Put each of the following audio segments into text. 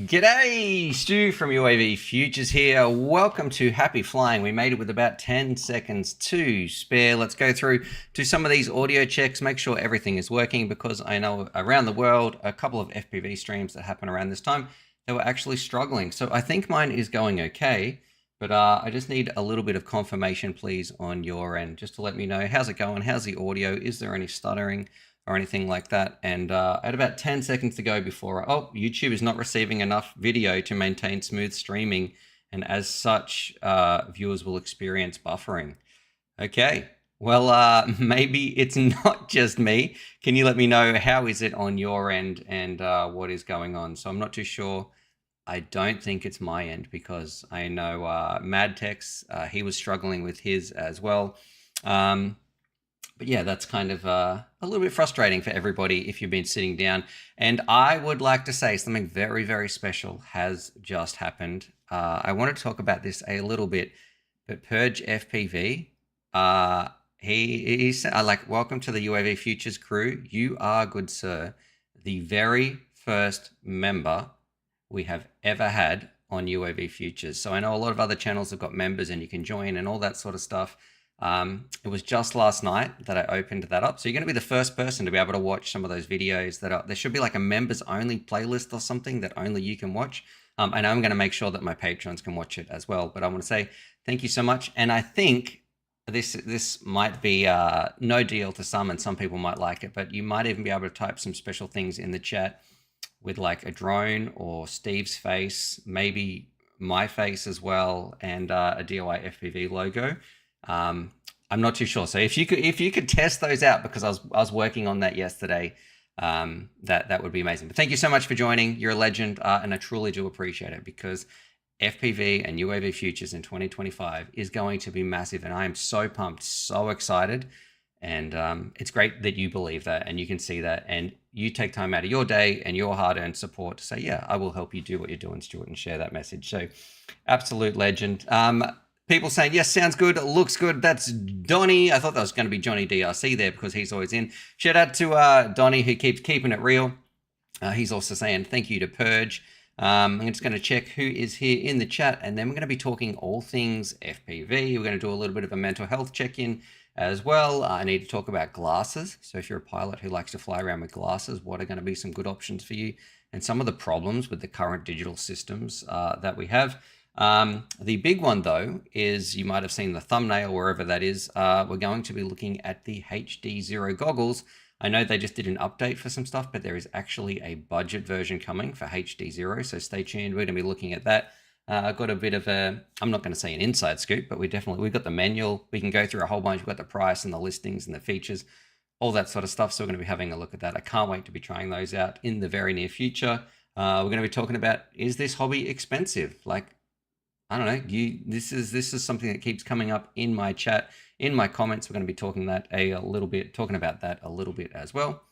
G'day, Stu from UAVFutures here. Welcome to Happy Flying. We made it with about 10 seconds to spare. Let's go through to some of these audio checks, make sure everything is working, because I know around the world, a couple of FPV streams that happen around this time, they were actually struggling. So I think mine is going okay, but I just need a little bit of confirmation, please, on your end, just to let me know how's it going, how's the audio, is there any stuttering or anything like that. And I had about 10 seconds to go before, YouTube is not receiving enough video to maintain smooth streaming, and as such, viewers will experience buffering. Okay, well, maybe it's not just me. Can you let me know how is it on your end and what is going on? So I'm not too sure. I don't think it's my end, because I know MadTex, he was struggling with his as well. But yeah, that's kind of a little bit frustrating for everybody if you've been sitting down. And I would like to say something very, very special has just happened. I want to talk about this a little bit, but Purge FPV, he's like, welcome to the UAVFutures crew. You are, good sir, the very first member we have ever had on UAVFutures. So I know a lot of other channels have got members and you can join and all that sort of stuff. It was just last night that I opened that up. So you're going to be the first person to be able to watch some of those videos that are, there should be like a members only playlist or something that only you can watch. And I'm going to make sure that my patrons can watch it as well. But I want to say thank you so much. And I think this might be no deal to some, and some people might like it, but you might even be able to type some special things in the chat with like a drone or Steve's face, maybe my face as well, and a DJI FPV logo. I'm not too sure. So if you could test those out, because I was working on that yesterday, that would be amazing. But thank you so much for joining. You're a legend, and I truly do appreciate it, because FPV and UAVFutures in 2025 is going to be massive, and I am so pumped, so excited. And it's great that you believe that and you can see that, and you take time out of your day and your hard-earned support to say, yeah, I will help you do what you're doing, Stuart, and share that message. So absolute legend. People saying, yes, sounds good, looks good. That's Donnie. I thought that was going to be Johnny DRC there, because he's always in. Shout out to Donnie, who keeps keeping it real. He's also saying thank you to Purge. I'm just going to check who is here in the chat, and then we're going to be talking all things FPV. We're going to do a little bit of a mental health check-in as well. I need to talk about glasses. So if you're a pilot who likes to fly around with glasses, what are going to be some good options for you, and some of the problems with the current digital systems that we have. The big one, though, is, you might have seen the thumbnail, wherever that is, we're going to be looking at the HD0 goggles. I know they just did an update for some stuff, but there is actually a budget version coming for HD0, so stay tuned. We're going to be looking at that. I've got a bit of a, I'm not going to say an inside scoop, but we've got the manual. We can go through a whole bunch. We've got the price and the listings and the features, all that sort of stuff. So we're going to be having a look at that. I can't wait to be trying those out in the very near future. We're going to be talking about, is this hobby expensive? Like, I don't know. This is something that keeps coming up in my chat, in my comments. We're going to be talking about that a little bit as well.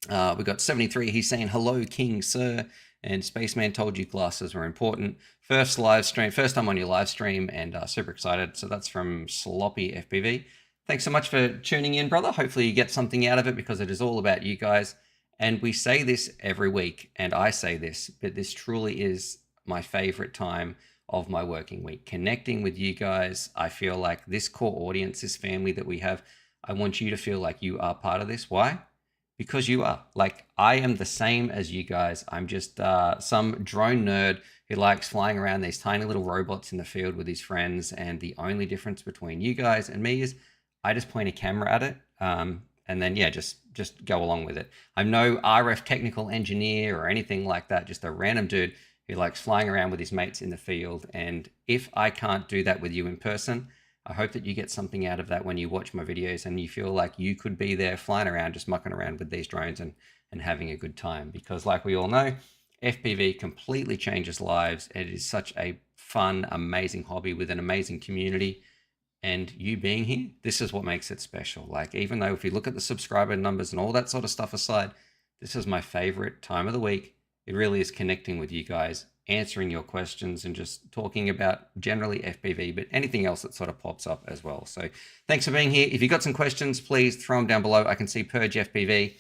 We got 73. He's saying, hello, King Sir, and Spaceman told you glasses were important. First time on your live stream, and super excited. So that's from Sloppy FPV. Thanks so much for tuning in, brother. Hopefully you get something out of it, because it is all about you guys. And we say this every week, and I say this, but this truly is my favorite time of my working week, connecting with you guys. I feel like this core audience, this family that we have, I want you to feel like you are part of this. Why? Because you are. Like, I am the same as you guys. I'm just some drone nerd who likes flying around these tiny little robots in the field with his friends, and the only difference between you guys and me is I just point a camera at it, and then yeah, just go along with it. I'm no RF technical engineer or anything like that, just a random dude who likes flying around with his mates in the field. And if I can't do that with you in person, I hope that you get something out of that when you watch my videos, and you feel like you could be there flying around, just mucking around with these drones and having a good time. Because like we all know, FPV completely changes lives. It is such a fun, amazing hobby with an amazing community. And you being here, this is what makes it special. Like, even though if you look at the subscriber numbers and all that sort of stuff aside, this is my favorite time of the week. It really is connecting with you guys, answering your questions, and just talking about generally FPV, but anything else that sort of pops up as well. So thanks for being here. If you've got some questions, please throw them down below. I can see Purge FPV.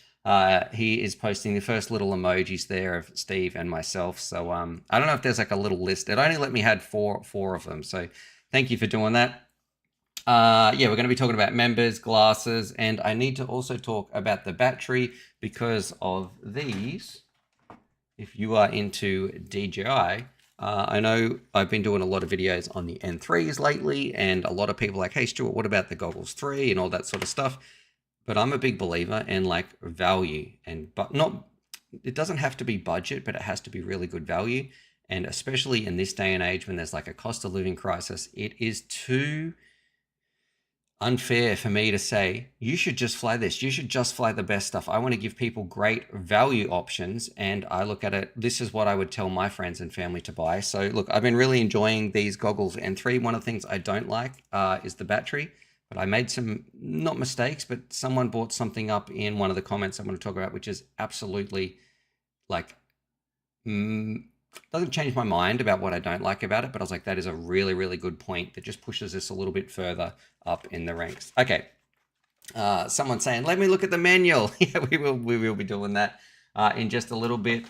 He is posting the first little emojis there of Steve and myself. So I don't know if there's like a little list. It only let me had four of them. So thank you for doing that. Yeah, we're going to be talking about members, glasses, and I need to also talk about the battery because of these. If you are into DJI, I know I've been doing a lot of videos on the N3s lately, and a lot of people are like, hey, Stuart, what about the Goggles 3 and all that sort of stuff? But I'm a big believer in like value, but not, it doesn't have to be budget, but it has to be really good value. And especially in this day and age when there's like a cost of living crisis, it is too unfair for me to say, you should just fly this. You should just fly the best stuff. I want to give people great value options. And I look at it, this is what I would tell my friends and family to buy. So look, I've been really enjoying these goggles N3. One of the things I don't like is the battery, but I made some, not mistakes, but someone brought something up in one of the comments I'm going to talk about, which is absolutely like, doesn't change my mind about what I don't like about it, but I was like, that is a really, really good point that just pushes this a little bit further up in the ranks. Okay. Someone saying, let me look at the manual. Yeah, we will be doing that in just a little bit.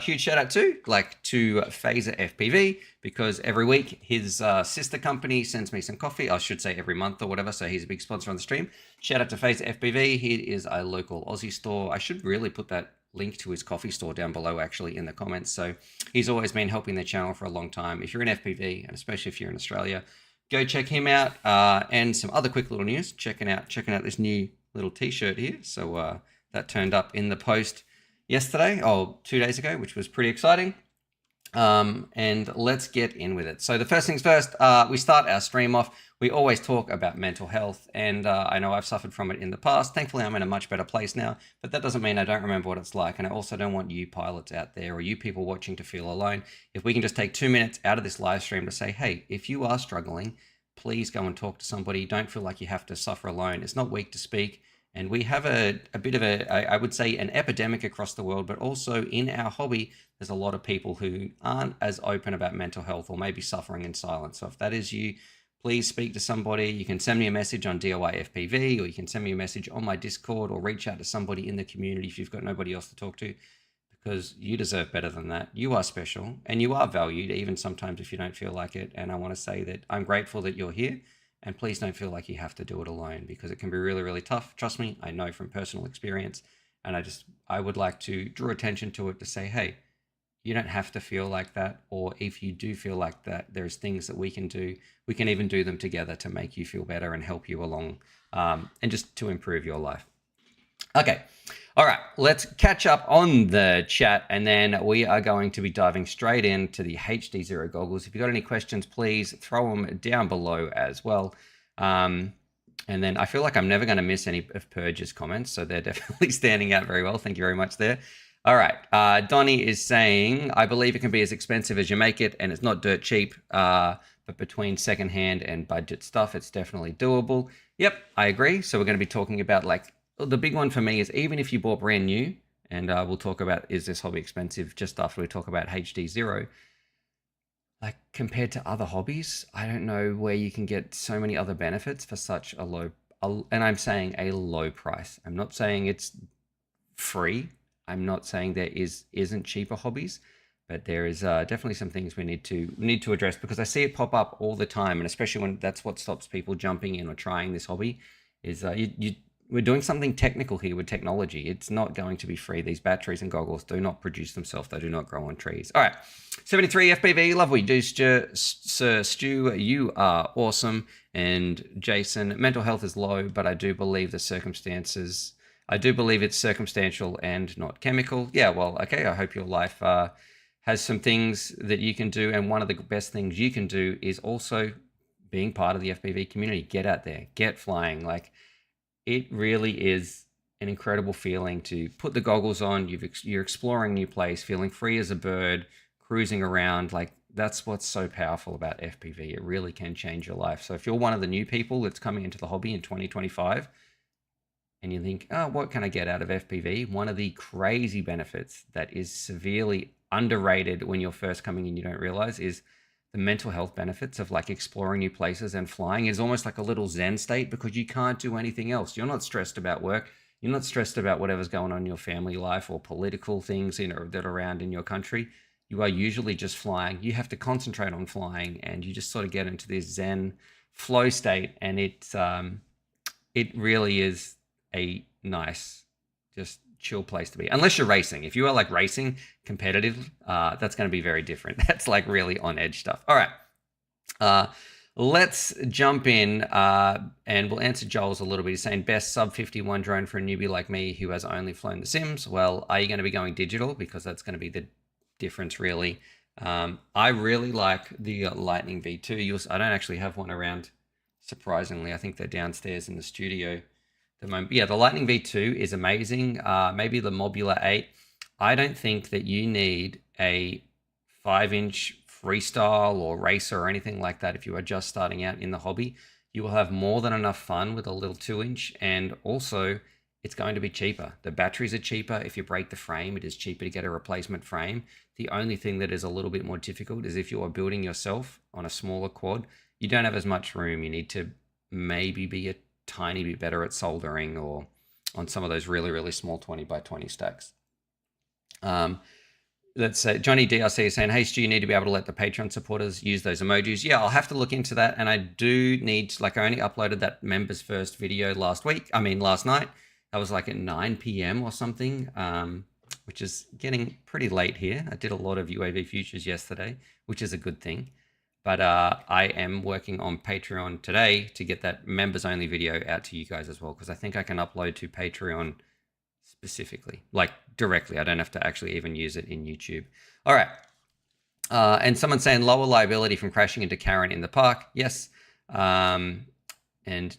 Huge shout out to Phaser FPV, because every week his sister company sends me some coffee. I should say every month or whatever. So he's a big sponsor on the stream. Shout out to Phaser FPV. He is a local Aussie store. I should really put that link to his coffee store down below actually in the comments. So he's always been helping the channel for a long time. If you're in FPV, and especially if you're in Australia, go check him out. And some other quick little news, checking out this new little t-shirt here. So that turned up in the post yesterday, 2 days ago, which was pretty exciting. And let's get in with it. So the first things first, we start our stream off. We always talk about mental health, and I know I've suffered from it in the past. Thankfully, I'm in a much better place now, but that doesn't mean I don't remember what it's like. And I also don't want you pilots out there or you people watching to feel alone. If we can just take 2 minutes out of this live stream to say, hey, if you are struggling, please go and talk to somebody. Don't feel like you have to suffer alone. It's not weak to speak. And we have a bit of I would say, an epidemic across the world, but also in our hobby, there's a lot of people who aren't as open about mental health or maybe suffering in silence. So if that is you, please speak to somebody. You can send me a message on DIY FPV, or you can send me a message on my Discord, or reach out to somebody in the community if you've got nobody else to talk to, because you deserve better than that. You are special and you are valued, even sometimes if you don't feel like it. And I want to say that I'm grateful that you're here. And please don't feel like you have to do it alone, because it can be really, really tough. Trust me, I know from personal experience. And I would like to draw attention to it to say, hey, you don't have to feel like that. Or if you do feel like that, there's things that we can do. We can even do them together to make you feel better and help you along, and just to improve your life. Okay. All right, let's catch up on the chat, and then we are going to be diving straight into the HD0 goggles. If you've got any questions, please throw them down below as well. And then I feel like I'm never going to miss any of Purge's comments, so they're definitely standing out very well. Thank you very much there. All right, Donnie is saying, I believe it can be as expensive as you make it, and it's not dirt cheap, but between secondhand and budget stuff, it's definitely doable. Yep, I agree. So we're going to be talking about, like, the big one for me is, even if you bought brand new, and we'll talk about, is this hobby expensive, just after we talk about HD0, like compared to other hobbies, I don't know where you can get so many other benefits for such a low, and I'm saying a low price. I'm not saying it's free. I'm not saying there isn't cheaper hobbies, but there is definitely some things we need to address, because I see it pop up all the time, and especially when that's what stops people jumping in or trying this hobby, is we're doing something technical here with technology. It's not going to be free. These batteries and goggles do not produce themselves. They do not grow on trees. All right, 73 FPV, lovely. Sir Stu, you are awesome. And Jason, mental health is low, but I do believe it's circumstantial and not chemical. Yeah, well, okay, I hope your life has some things that you can do. And one of the best things you can do is also being part of the FPV community. Get out there, get flying. Like, it really is an incredible feeling to put the goggles on. You're exploring a new place, feeling free as a bird, cruising around. Like, that's what's so powerful about FPV. It really can change your life. So if you're one of the new people that's coming into the hobby in 2025, and you think, oh, what can I get out of FPV? One of the crazy benefits that is severely underrated when you're first coming in, you don't realize, is the mental health benefits of like exploring new places and flying. Is almost like a little Zen state, because you can't do anything else. You're not stressed about work. You're not stressed about whatever's going on in your family life or political things that are around in your country. You are usually just flying. You have to concentrate on flying, and you just sort of get into this Zen flow state, and it really is a nice, just chill place to be. Unless you're racing. If you are like racing competitive, that's going to be very different. That's like really on edge stuff. All right. Let's jump in and we'll answer Joel's a little bit. He's saying best sub 51 drone for a newbie like me who has only flown the sims. Well, are you going to be going digital? Because that's going to be the difference really. I really like the Lightning V2. I don't actually have one around, surprisingly. I think they're downstairs in the studio at the moment. Yeah, the Lightning V2 is amazing. Maybe the Mobula 8. I don't think that you need a 5-inch freestyle or racer or anything like that. If you are just starting out in the hobby, you will have more than enough fun with a little 2-inch, and also it's going to be cheaper. The batteries are cheaper. If you break the frame, it is cheaper to get a replacement frame. The only thing that is a little bit more difficult is if you are building yourself on a smaller quad, you don't have as much room. You need to maybe be a tiny bit better at soldering or on some of those really, really small 20 by 20 stacks. Let's say Johnny DRC is saying, hey, Stu, you need to be able to let the Patreon supporters use those emojis. Yeah, I'll have to look into that. And I do need to, I only uploaded that members first video last night. That was like at 9 p.m. or something, which is getting pretty late here. I did a lot of UAV Futures yesterday, which is a good thing. But I am working on Patreon today to get that members only video out to you guys as well, because I think I can upload to Patreon specifically, like directly. I don't have to actually even use it in YouTube. All right. And someone's saying lower liability from crashing into Karen in the park. Yes. And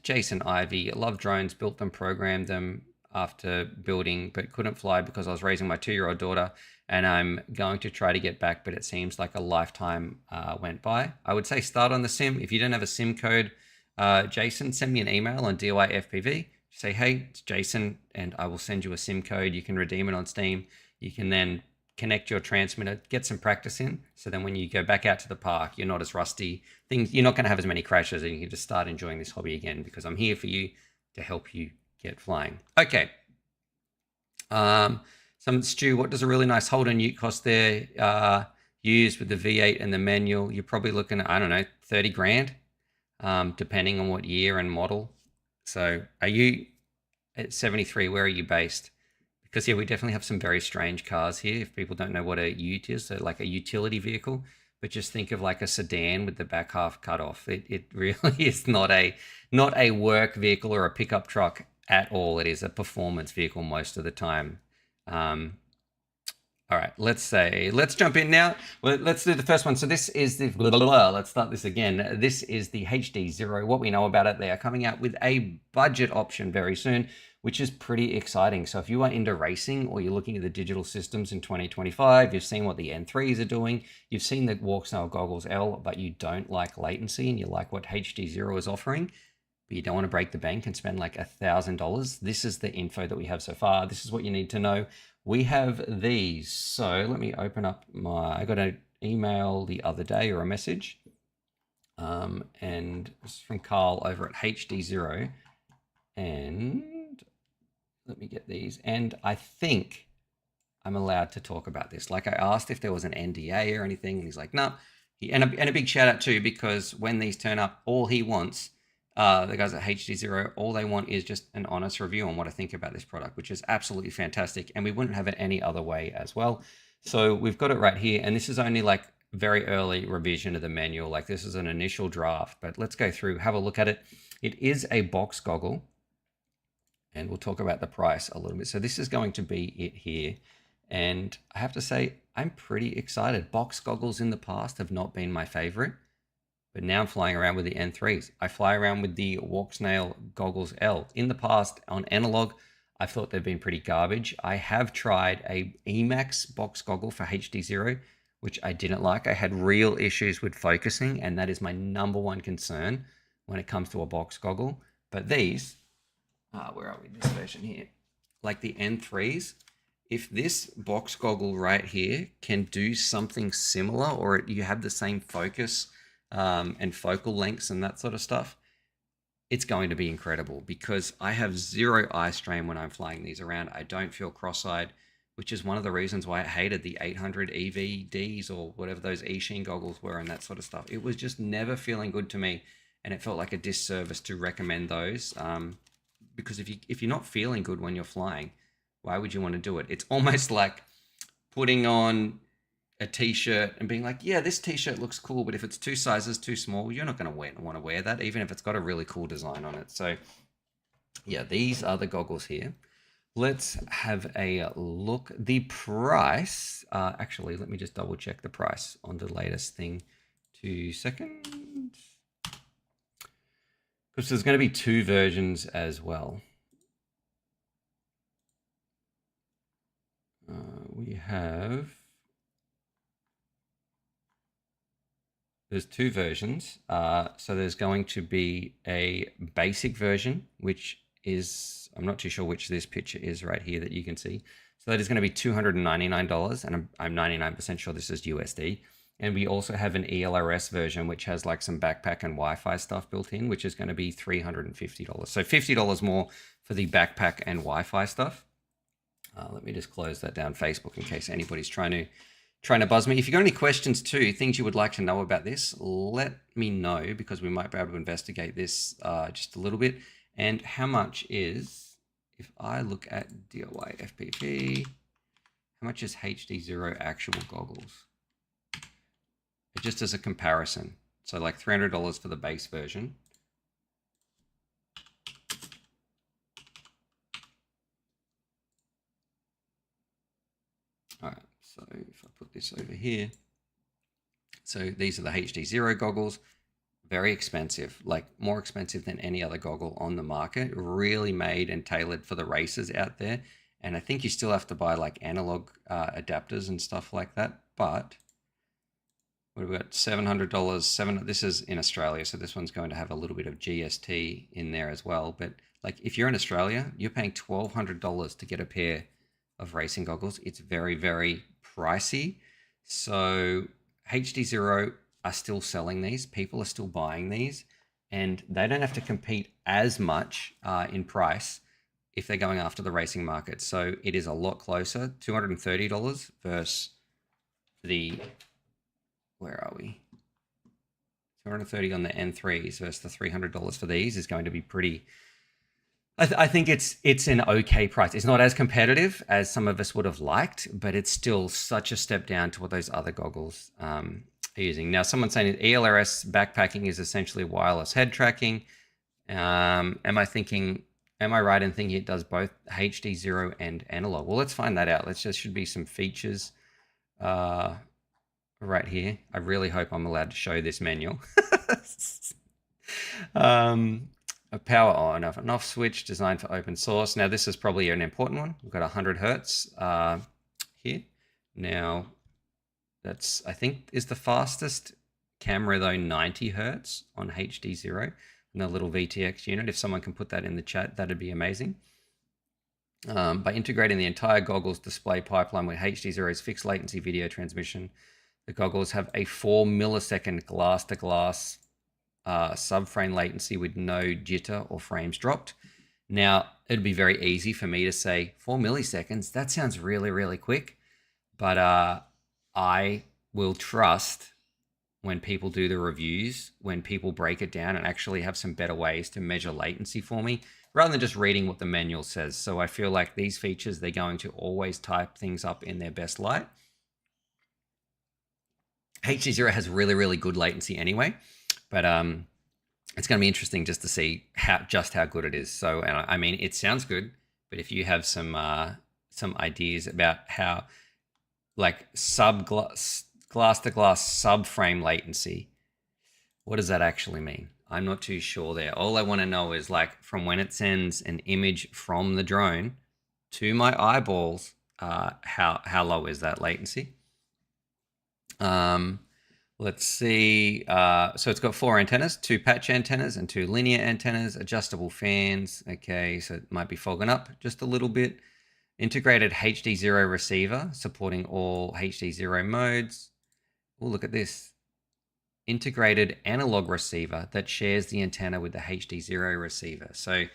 Jason Ivy, love drones, built them, programmed them after building, but couldn't fly because I was raising my 2-year-old daughter, and I'm going to try to get back, but it seems like a lifetime went by. I would say start on the sim. If you don't have a sim code, Jason, send me an email on DJI say, hey, it's Jason, and I will send you a SIM code. You can redeem it on Steam. You can then connect your transmitter, get some practice in, so then when you go back out to the park, you're not as rusty. You're not going to have as many crashes, and you can just start enjoying this hobby again, because I'm here for you to help you get flying. Okay. Stu, what does a really nice Holden Ute cost there? Used with the V8 and the manual, you're probably looking at, I don't know, 30 grand, depending on what year and model. So are you at 73? Where are you based? Because yeah, we definitely have some very strange cars here. If people don't know what a ute is, so like a utility vehicle, but just think of like a sedan with the back half cut off. It really is not a work vehicle or a pickup truck at all. It is a performance vehicle most of the time. All right, let's jump in now. Let's do the first one. So this is the, let's start this again. This is the HD0. What we know about it, they are coming out with a budget option very soon, which is pretty exciting. So if you are into racing or you're looking at the digital systems in 2025, you've seen what the N3s are doing, you've seen the WALKSNAIL Goggles L, but you don't like latency and you like what HD0 is offering, but you don't want to break the bank and spend like $1,000, this is the info that we have so far. This is what you need to know. We have these. So let me open up I got an email the other day or a message. And this is from Carl over at HD0. And let me get these. And I think I'm allowed to talk about this. Like I asked if there was an NDA or anything, and he's like, no. And a big shout out too, because when these turn up, all he wants, the guys at HD0, all they want is just an honest review on what I think about this product, which is absolutely fantastic. And we wouldn't have it any other way as well. So we've got it right here. And this is only like very early revision of the manual. Like this is an initial draft, but let's go through, have a look at it. It is a box goggle, and we'll talk about the price a little bit. So this is going to be it here. And I have to say, I'm pretty excited. Box goggles in the past have not been my favorite. But now I'm flying around with the N3s. I fly around with the WALKSNAIL Goggles L. In the past, on analog, I thought they've been pretty garbage. I have tried a Emax box goggle for HD0, which I didn't like. I had real issues with focusing, and that is my #1 concern when it comes to a box goggle. But these, where are we? This version here, like the N3s, if this box goggle right here can do something similar, or you have the same focus and focal lengths and that sort of stuff, it's going to be incredible because I have zero eye strain when I'm flying these around. I don't feel cross-eyed, which is one of the reasons why I hated the 800 EVDs or whatever those E-Sheen goggles were and that sort of stuff. It was just never feeling good to me, and it felt like a disservice to recommend those. Because if you're not feeling good when you're flying, why would you want to do it? It's almost like putting on a t-shirt and being like, yeah, this t-shirt looks cool, but if it's 2 sizes too small, you're not going to want to wear that, even if it's got a really cool design on it. So yeah, these are the goggles here. Let's have a look. The price, actually, let me just double check the price on the latest thing. 2 seconds. Because there's going to be 2 versions as well. We have... There's 2 versions. So there's going to be a basic version, which is, I'm not too sure which this picture is right here that you can see. So that is going to be $299, and I'm 99% sure this is USD. And we also have an ELRS version, which has like some backpack and Wi-Fi stuff built in, which is going to be $350. So $50 more for the backpack and Wi-Fi stuff. Let me just close that down, Facebook, in case anybody's trying to buzz me. If you've got any questions too, things you would like to know about this, let me know, because we might be able to investigate this just a little bit. And how much is, if I look at DIY FPV, how much is HD0 actual goggles? Just as a comparison. So like $300 for the base version. All right, so if I put this over here, so these are the HD0 goggles, very expensive, like more expensive than any other goggle on the market, really made and tailored for the racers out there. And I think you still have to buy like analog adapters and stuff like that. But what have we got? $700, this is in Australia, so this one's going to have a little bit of GST in there as well. But like if you're in Australia, you're paying $1,200 to get a pair of racing goggles. It's very, very pricey. So HD0 are still selling these. People are still buying these, and they don't have to compete as much in price if they're going after the racing market. So it is a lot closer. $230 versus the, where are we? 230 on the N3s versus the $300 for these is going to be pretty. I think it's an okay price. It's not as competitive as some of us would have liked, but it's still such a step down to what those other goggles are using. Now, someone's saying that ELRS backpacking is essentially wireless head tracking. Am I right in thinking it does both HD0 and analog? Well, let's find that out. There should be some features right here. I really hope I'm allowed to show this manual. A power on, an off switch designed for open source. Now, this is probably an important one. We've got 100 hertz here. Now, that's, I think, is the fastest camera, though, 90 hertz on HD0 and a little VTX unit. If someone can put that in the chat, that'd be amazing. By integrating the entire goggles display pipeline with HD0's fixed latency video transmission, the goggles have a 4 millisecond glass-to-glass subframe latency with no jitter or frames dropped. Now, it'd be very easy for me to say 4 milliseconds. That sounds really, really quick. But I will trust when people do the reviews, when people break it down and actually have some better ways to measure latency for me, rather than just reading what the manual says. So I feel like these features, they're going to always type things up in their best light. HD0 has really, really good latency anyway. But it's going to be interesting just to see how good it is. So, and I mean, it sounds good, but if you have some ideas about how, like, glass-to-glass subframe latency, what does that actually mean? I'm not too sure there. All I want to know is, like, from when it sends an image from the drone to my eyeballs, how low is that latency? Let's see. So it's got 4 antennas, 2 patch antennas and 2 linear antennas, adjustable fans. Okay, so it might be fogging up just a little bit. Integrated HD0 receiver supporting all HD0 modes. Oh, look at this. integrated analog receiver that shares the antenna with the HD0 receiver. So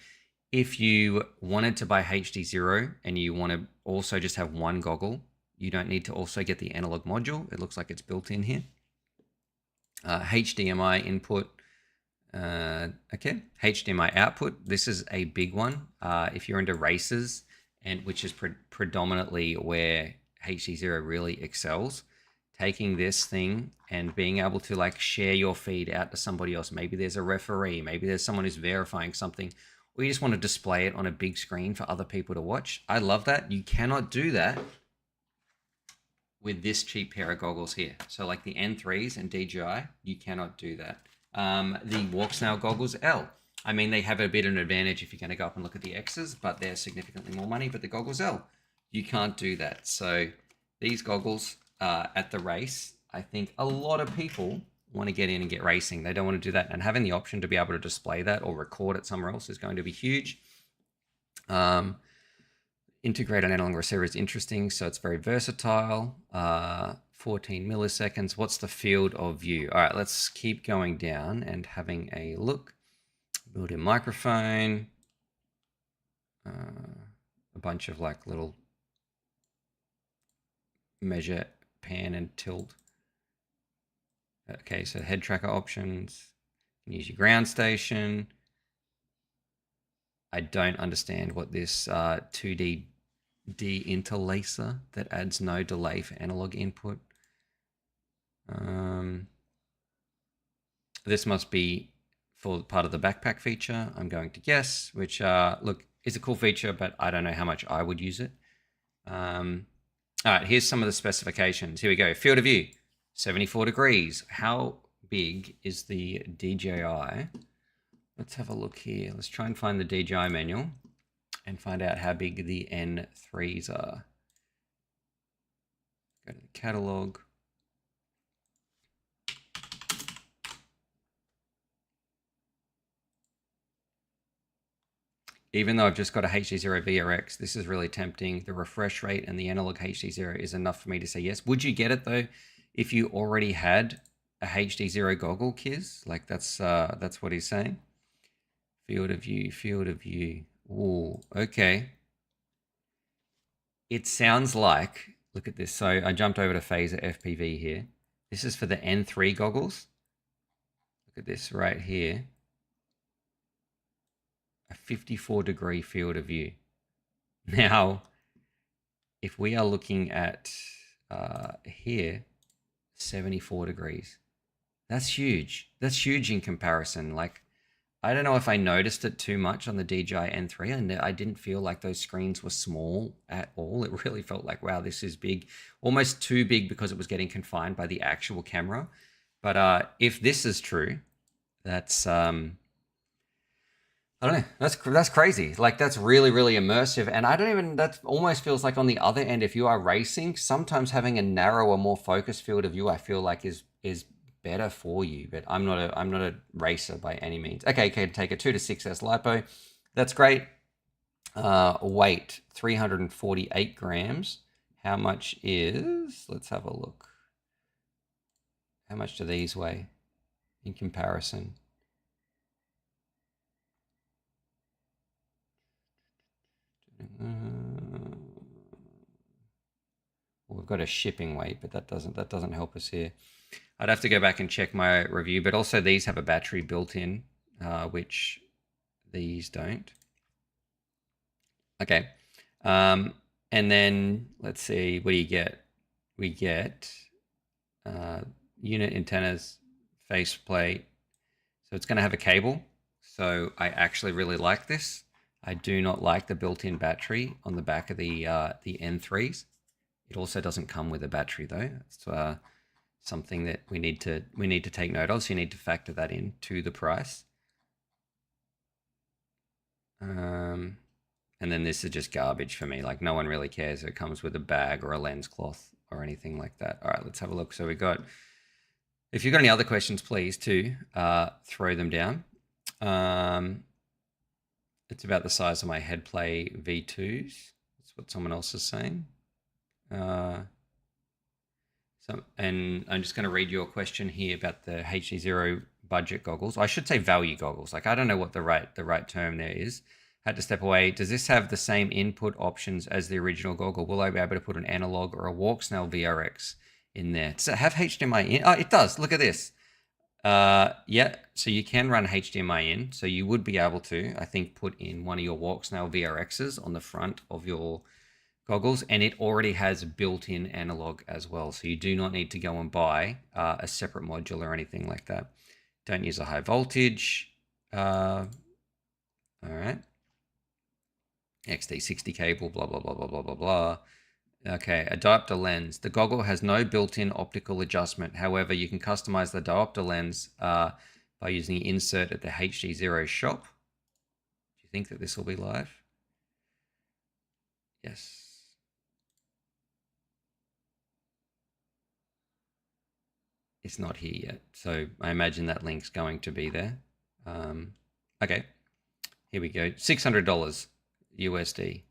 if you wanted to buy HD0 and you want to also just have one goggle, you don't need to also get the analog module. It looks like it's built in here. HDMI input. Okay, HDMI output. This is a big one. If you're into races, and which is predominantly where HD0 really excels, taking this thing and being able to like share your feed out to somebody else. Maybe there's a referee, maybe there's someone who's verifying something, or you just want to display it on a big screen for other people to watch. I love that. You cannot do that with this cheap pair of goggles here. So like the N3s and DJI, you cannot do that. The WALKSNAIL goggles L. I mean, they have a bit of an advantage if you're going to go up and look at the X's, but they're significantly more money. But the goggles L, you can't do that. So these goggles at the race, I think a lot of people want to get in and get racing. They don't want to do that. And having the option to be able to display that or record it somewhere else is going to be huge. Integrated analog receiver is interesting. So it's very versatile. 14 milliseconds. What's the field of view? All right, let's keep going down and having a look. Built-in microphone. A bunch of like little measure, pan, and tilt. Okay, so head tracker options. You can use your ground station. I don't understand what this 2D deinterlacer that adds no delay for analog input. This must be for part of the backpack feature, I'm going to guess, which look, is a cool feature, but I don't know how much I would use it. All right, here's some of the specifications. Here we go. Field of view, 74 degrees. How big is the DJI? Let's have a look here. Let's try and find the DJI manual and find out how big the N3s are. Go to the catalog. Even though I've just got a HD0 VRX, this is really tempting. The refresh rate and the analog HD0 is enough for me to say yes. Would you get it though if you already had a HD0 goggle, Kiz? Like that's what he's saying. Field of view, field of view. Ooh, okay. It sounds like, look at this. So I jumped over to Phaser FPV here. This is for the N3 goggles. Look at this right here. A 54-degree field of view. Now, if we are looking at here, 74 degrees. That's huge. That's huge in comparison. Like, I don't know if I noticed it too much on the DJI N3, and I didn't feel like those screens were small at all. It really felt like, wow, this is big. Almost too big because it was getting confined by the actual camera. But if this is true, that's... I don't know. That's crazy. Like that's really, really immersive. And I don't even, that almost feels like on the other end, if you are racing, sometimes having a narrower, more focused field of view, I feel like is better for you. But I'm not a racer by any means. Okay, take a 2 to 6S lipo. That's great. Weight 348 grams. How much is? Let's have a look. How much do these weigh in comparison? Well, we've got a shipping weight, but that doesn't help us here. I'd have to go back and check my review, but also these have a battery built in, which these don't. Okay, and then let's see, what do you get? We get unit antennas, faceplate. So it's going to have a cable. So I actually really like this. I do not like the built-in battery on the back of the N3s. It also doesn't come with a battery though. It's something that we need to take note of. So you need to factor that into the price. And then this is just garbage for me. Like no one really cares. It comes with a bag or a lens cloth or anything like that. All right, let's have a look. So we got. If you've got any other questions, please too throw them down. It's about the size of my Headplay V2s. That's what someone else is saying. So, and I'm just going to read your question here about the HD0 budget goggles. I should say value goggles. Like, I don't know what the right term there is. Had to step away. Does this have the same input options as the original goggle? Will I be able to put an analog or a WALKSNAIL VRX in there? Does it have HDMI in? Oh, it does. Look at this. Yeah, so you can run HDMI in. So you would be able to, I think, put in one of your WALKSNAIL VRXs on the front of your goggles, and it already has built-in analog as well. So you do not need to go and buy a separate module or anything like that. Don't use a high voltage. All right. XT60 cable, blah, blah, blah, blah, blah, blah, blah. Okay, adapter lens. The goggle has no built-in optical adjustment. However, you can customize the diopter lens by using the insert at the HD0 shop. Do you think that this will be live? Yes. It's not here yet, so I imagine that link's going to be there. Okay, here we go. $600 USD.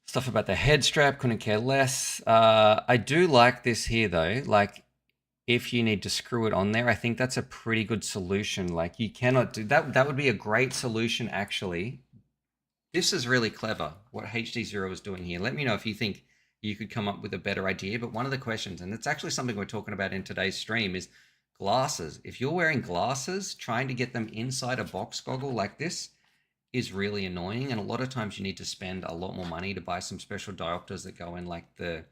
Stuff about the head strap, couldn't care less. I do like this here though. Like, if you need to screw it on there, I think that's a pretty good solution. Like, you cannot do that. That would be a great solution, actually. This is really clever, what HD0 is doing here. Let me know if you think you could come up with a better idea. But one of the questions, and it's actually something we're talking about in today's stream, is glasses. If you're wearing glasses, trying to get them inside a box goggle like this is really annoying. And a lot of times you need to spend a lot more money to buy some special diopters that go in like the,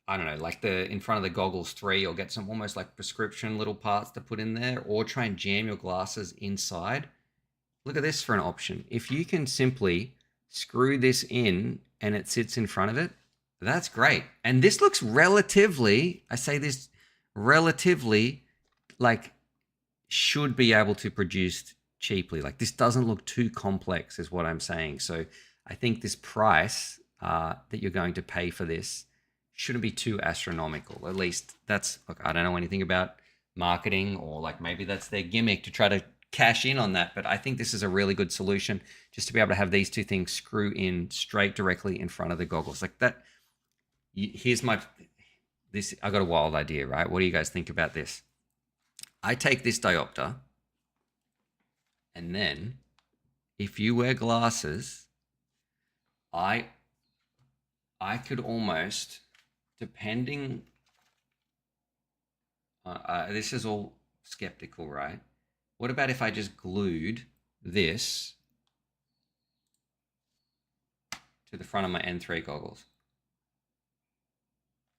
I don't know, like the in front of the goggles 3, or get some almost like prescription little parts to put in there, or try and jam your glasses inside. Look at this for an option. If you can simply screw this in and it sits in front of it, that's great. And this looks relatively, I say this relatively, like, should be able to produce cheaply. Like, this doesn't look too complex is what I'm saying. So I think this price that you're going to pay for this shouldn't be too astronomical. At least that's, look, I don't know anything about marketing, or like maybe that's their gimmick to try to cash in on that. But I think this is a really good solution, just to be able to have these two things screw in straight directly in front of the goggles like that. Here's my, I got a wild idea, right? What do you guys think about this? I take this diopter, and then if you wear glasses, I could almost, depending, this is all skeptical, right? What about if I just glued this to the front of my N3 goggles?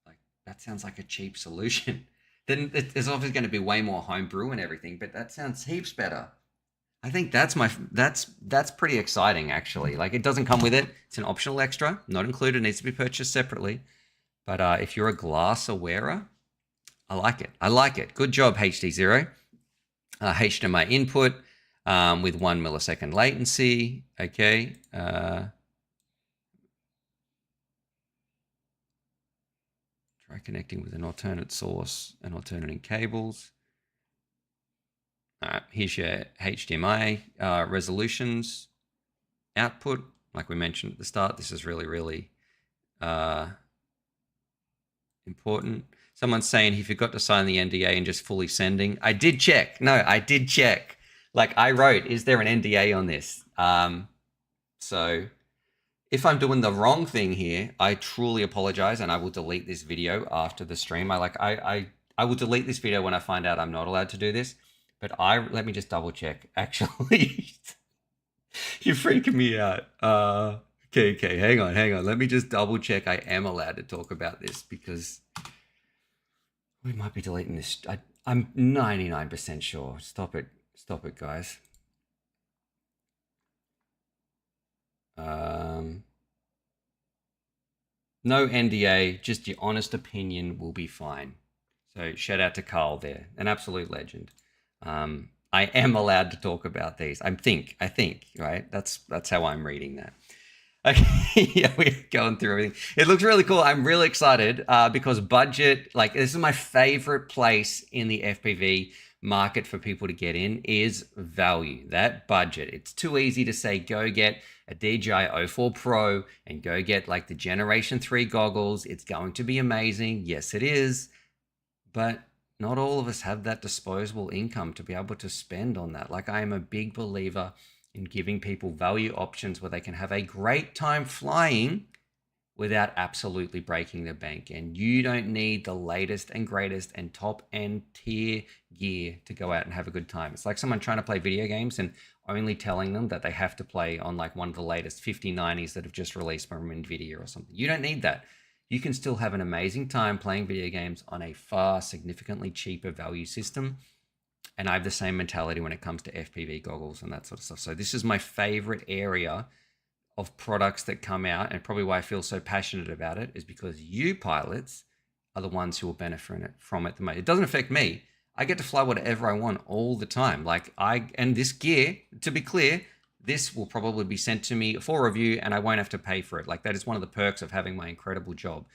Like, that sounds like a cheap solution. Then there's obviously going to be way more homebrew and everything, but that sounds heaps better. I think that's pretty exciting, actually. Like, it doesn't come with it. It's an optional extra, not included, needs to be purchased separately. But if you're a glass wearer, I like it. I like it. Good job, HD0. HDMI input with 1 millisecond latency. Okay. Try connecting with an alternate source and alternating cables. All right, here's your HDMI resolutions, output. Like we mentioned at the start, this is really, really important. Someone's saying he forgot to sign the NDA and just fully sending. I did check. No, I did check. Like, I wrote, is there an NDA on this? So if I'm doing the wrong thing here, I truly apologize, and I will delete this video after the stream. I will delete this video when I find out I'm not allowed to do this. But let me just double check. Actually, you're freaking me out. Okay, hang on. Let me just double check. I am allowed to talk about this, because we might be deleting this. I'm 99% sure. Stop it, guys. No NDA, just your honest opinion will be fine. So shout out to Carl there, an absolute legend. I am allowed to talk about these. I think, right? That's how I'm reading that. Okay, yeah, we're going through everything. It looks really cool. I'm really excited because budget, like, this is my favorite place in the FPV market for people to get in is value, that budget. It's too easy to say, go get a DJI 04 Pro and go get like the Generation 3 goggles. It's going to be amazing. Yes, it is. But not all of us have that disposable income to be able to spend on that. Like, I am a big believer in giving people value options where they can have a great time flying without absolutely breaking the bank. And you don't need the latest and greatest and top end tier gear to go out and have a good time. It's like someone trying to play video games and only telling them that they have to play on like one of the latest 5090s that have just released from NVIDIA or something. You don't need that. You can still have an amazing time playing video games on a far significantly cheaper value system. And I have the same mentality when it comes to FPV goggles and that sort of stuff. So this is my favorite area of products that come out, and probably why I feel so passionate about it is because you pilots are the ones who will benefit from it the most. It doesn't affect me. I get to fly whatever I want all the time. And this gear, to be clear, this will probably be sent to me for review and I won't have to pay for it. Like, that is one of the perks of having my incredible job.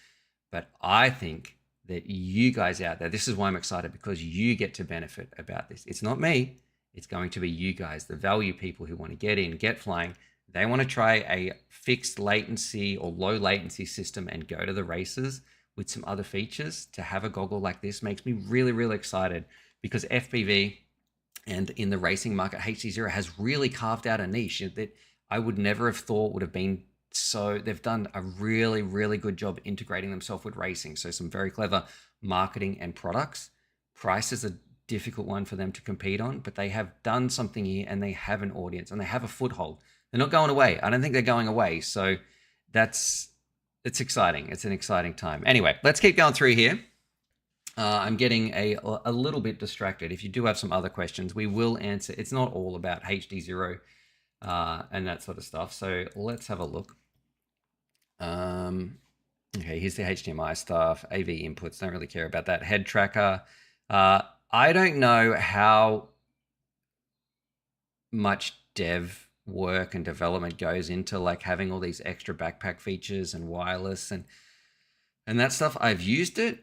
But I think that you guys out there, this is why I'm excited, because you get to benefit about this. It's not me. It's going to be you guys, the value people who want to get in, get flying. They want to try a fixed latency or low latency system and go to the races with some other features. To have a goggle like this makes me really, really excited, because FPV and in the racing market, HD0 has really carved out a niche that I would never have thought would have been so. They've done a really, really good job integrating themselves with racing. So some very clever marketing and products. Price is a difficult one for them to compete on, but they have done something here and they have an audience and they have a foothold. They're not going away. I don't think they're going away. So it's exciting. It's an exciting time. Anyway, let's keep going through here. I'm getting a little bit distracted. If you do have some other questions, we will answer. It's not all about HD0 and that sort of stuff. So let's have a look. Okay, here's the HDMI stuff. AV inputs, don't really care about that. Head tracker. I don't know how much dev work and development goes into like having all these extra backpack features and wireless and that stuff. I've used it.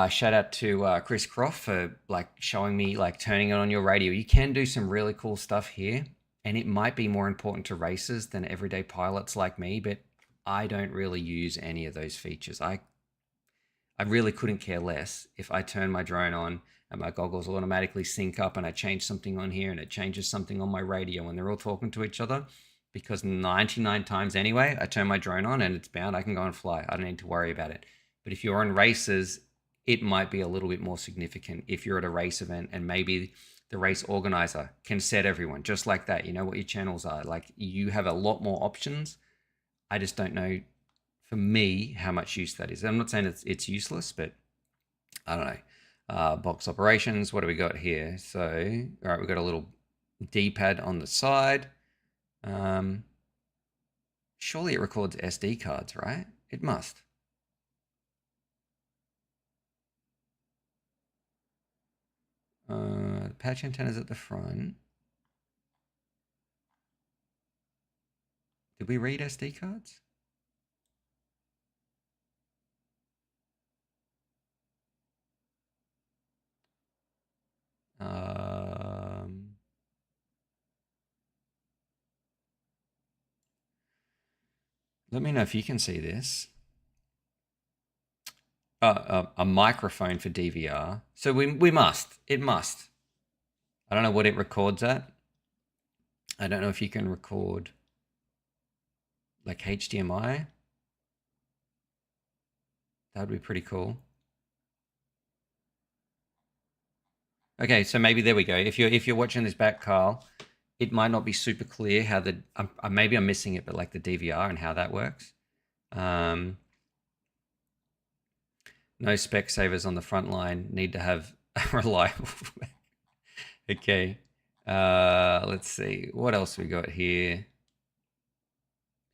Shout out to Chris Croft for like showing me like turning it on your radio. You can do some really cool stuff here, and it might be more important to racers than everyday pilots like me, but I don't really use any of those features. I really couldn't care less if I turn my drone on and my goggles will automatically sync up and I change something on here and it changes something on my radio when they're all talking to each other, because 99 times anyway, I turn my drone on and it's bound. I can go and fly. I don't need to worry about it. But if you're in races, it might be a little bit more significant if you're at a race event and maybe the race organizer can set everyone just like that. You know what your channels are. Like, you have a lot more options. I just don't know, for me, how much use that is. I'm not saying it's useless, but I don't know. Box operations, what do we got here? So, all right, we've got a little D-pad on the side. Surely it records SD cards, right? It must. The patch antenna's at the front. Did we read SD cards? Let me know if you can see this. A microphone for DVR. So we must. It must. I don't know what it records at. I don't know if you can record like HDMI. That would be pretty cool. Okay, so maybe there we go. If you're watching this back, Carl, it might not be super clear how maybe I'm missing it, but like the DVR and how that works. No spec savers on the front line. Need to have a reliable. Okay. Let's see. What else we got here?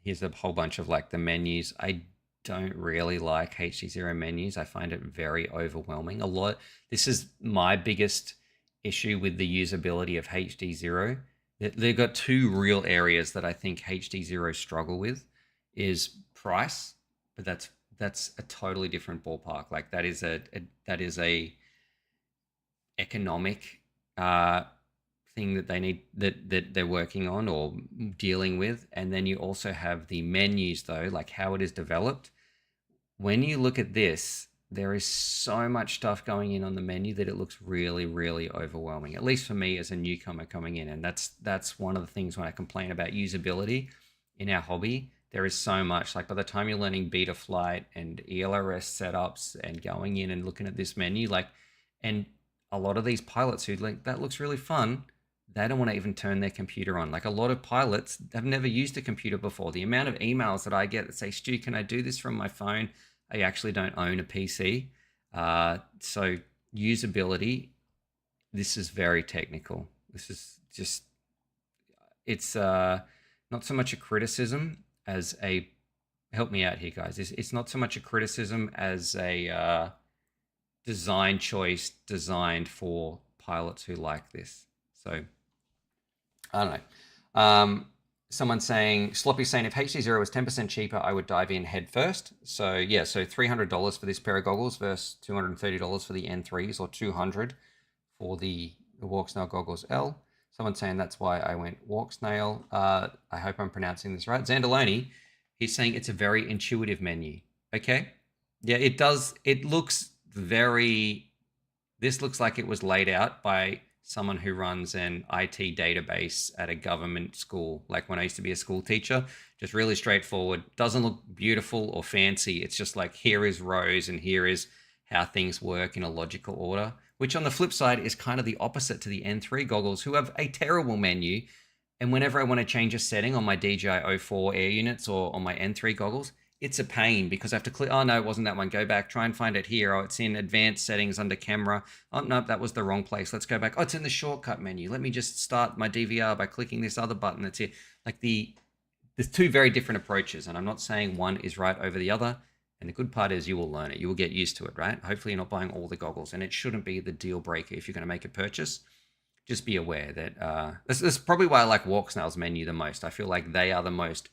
Here's a whole bunch of like the menus. I don't really like HD0 menus. I find it very overwhelming. This is my biggest issue with the usability of HD0. They've got two real areas that I think HD0 struggle with, is price, but that's a totally different ballpark. Like that is a economic thing that they need that they're working on or dealing with. And then you also have the menus though, like how it is developed. When you look at this, there is so much stuff going in on the menu that it looks really, really overwhelming, at least for me as a newcomer coming in. And that's one of the things when I complain about usability in our hobby. There is so much, like by the time you're learning Betaflight and ELRS setups and going in and looking at this menu, like, and a lot of these pilots who like, that looks really fun, they don't want to even turn their computer on. Like a lot of pilots have never used a computer before. The amount of emails that I get that say, Stu, can I do this from my phone? I actually don't own a PC. So usability, this is very technical. This is just, it's not so much a criticism as a, help me out here, guys. It's not so much a criticism as a design choice designed for pilots who like this. So I don't know. Someone saying, Sloppy saying, if HD0 was 10% cheaper, I would dive in head first. So yeah, so $300 for this pair of goggles versus $230 for the N3s, or $200 for the WALKSNAIL goggles L. Someone saying that's why I went WALKSNAIL. I hope I'm pronouncing this right. Zandaloni, he's saying it's a very intuitive menu. Okay. Yeah, it does. It looks very, this looks like it was laid out by someone who runs an IT database at a government school. Like when I used to be a school teacher, just really straightforward. Doesn't look beautiful or fancy. It's just like, here is rows and here is how things work in a logical order, which on the flip side is kind of the opposite to the N3 goggles, who have a terrible menu. And whenever I want to change a setting on my DJI 04 air units or on my N3 goggles, it's a pain because I have to click, oh no, it wasn't that one. Go back, try and find it here. Oh, it's in advanced settings under camera. Oh, no, that was the wrong place. Let's go back. Oh, it's in the shortcut menu. Let me just start my DVR by clicking this other button that's here. Like there's two very different approaches, and I'm not saying one is right over the other. And the good part is you will learn it. You will get used to it, right? Hopefully you're not buying all the goggles, and it shouldn't be the deal breaker if you're going to make a purchase. Just be aware that this is probably why I like WALKSNAIL's menu the most. I feel like they are the most,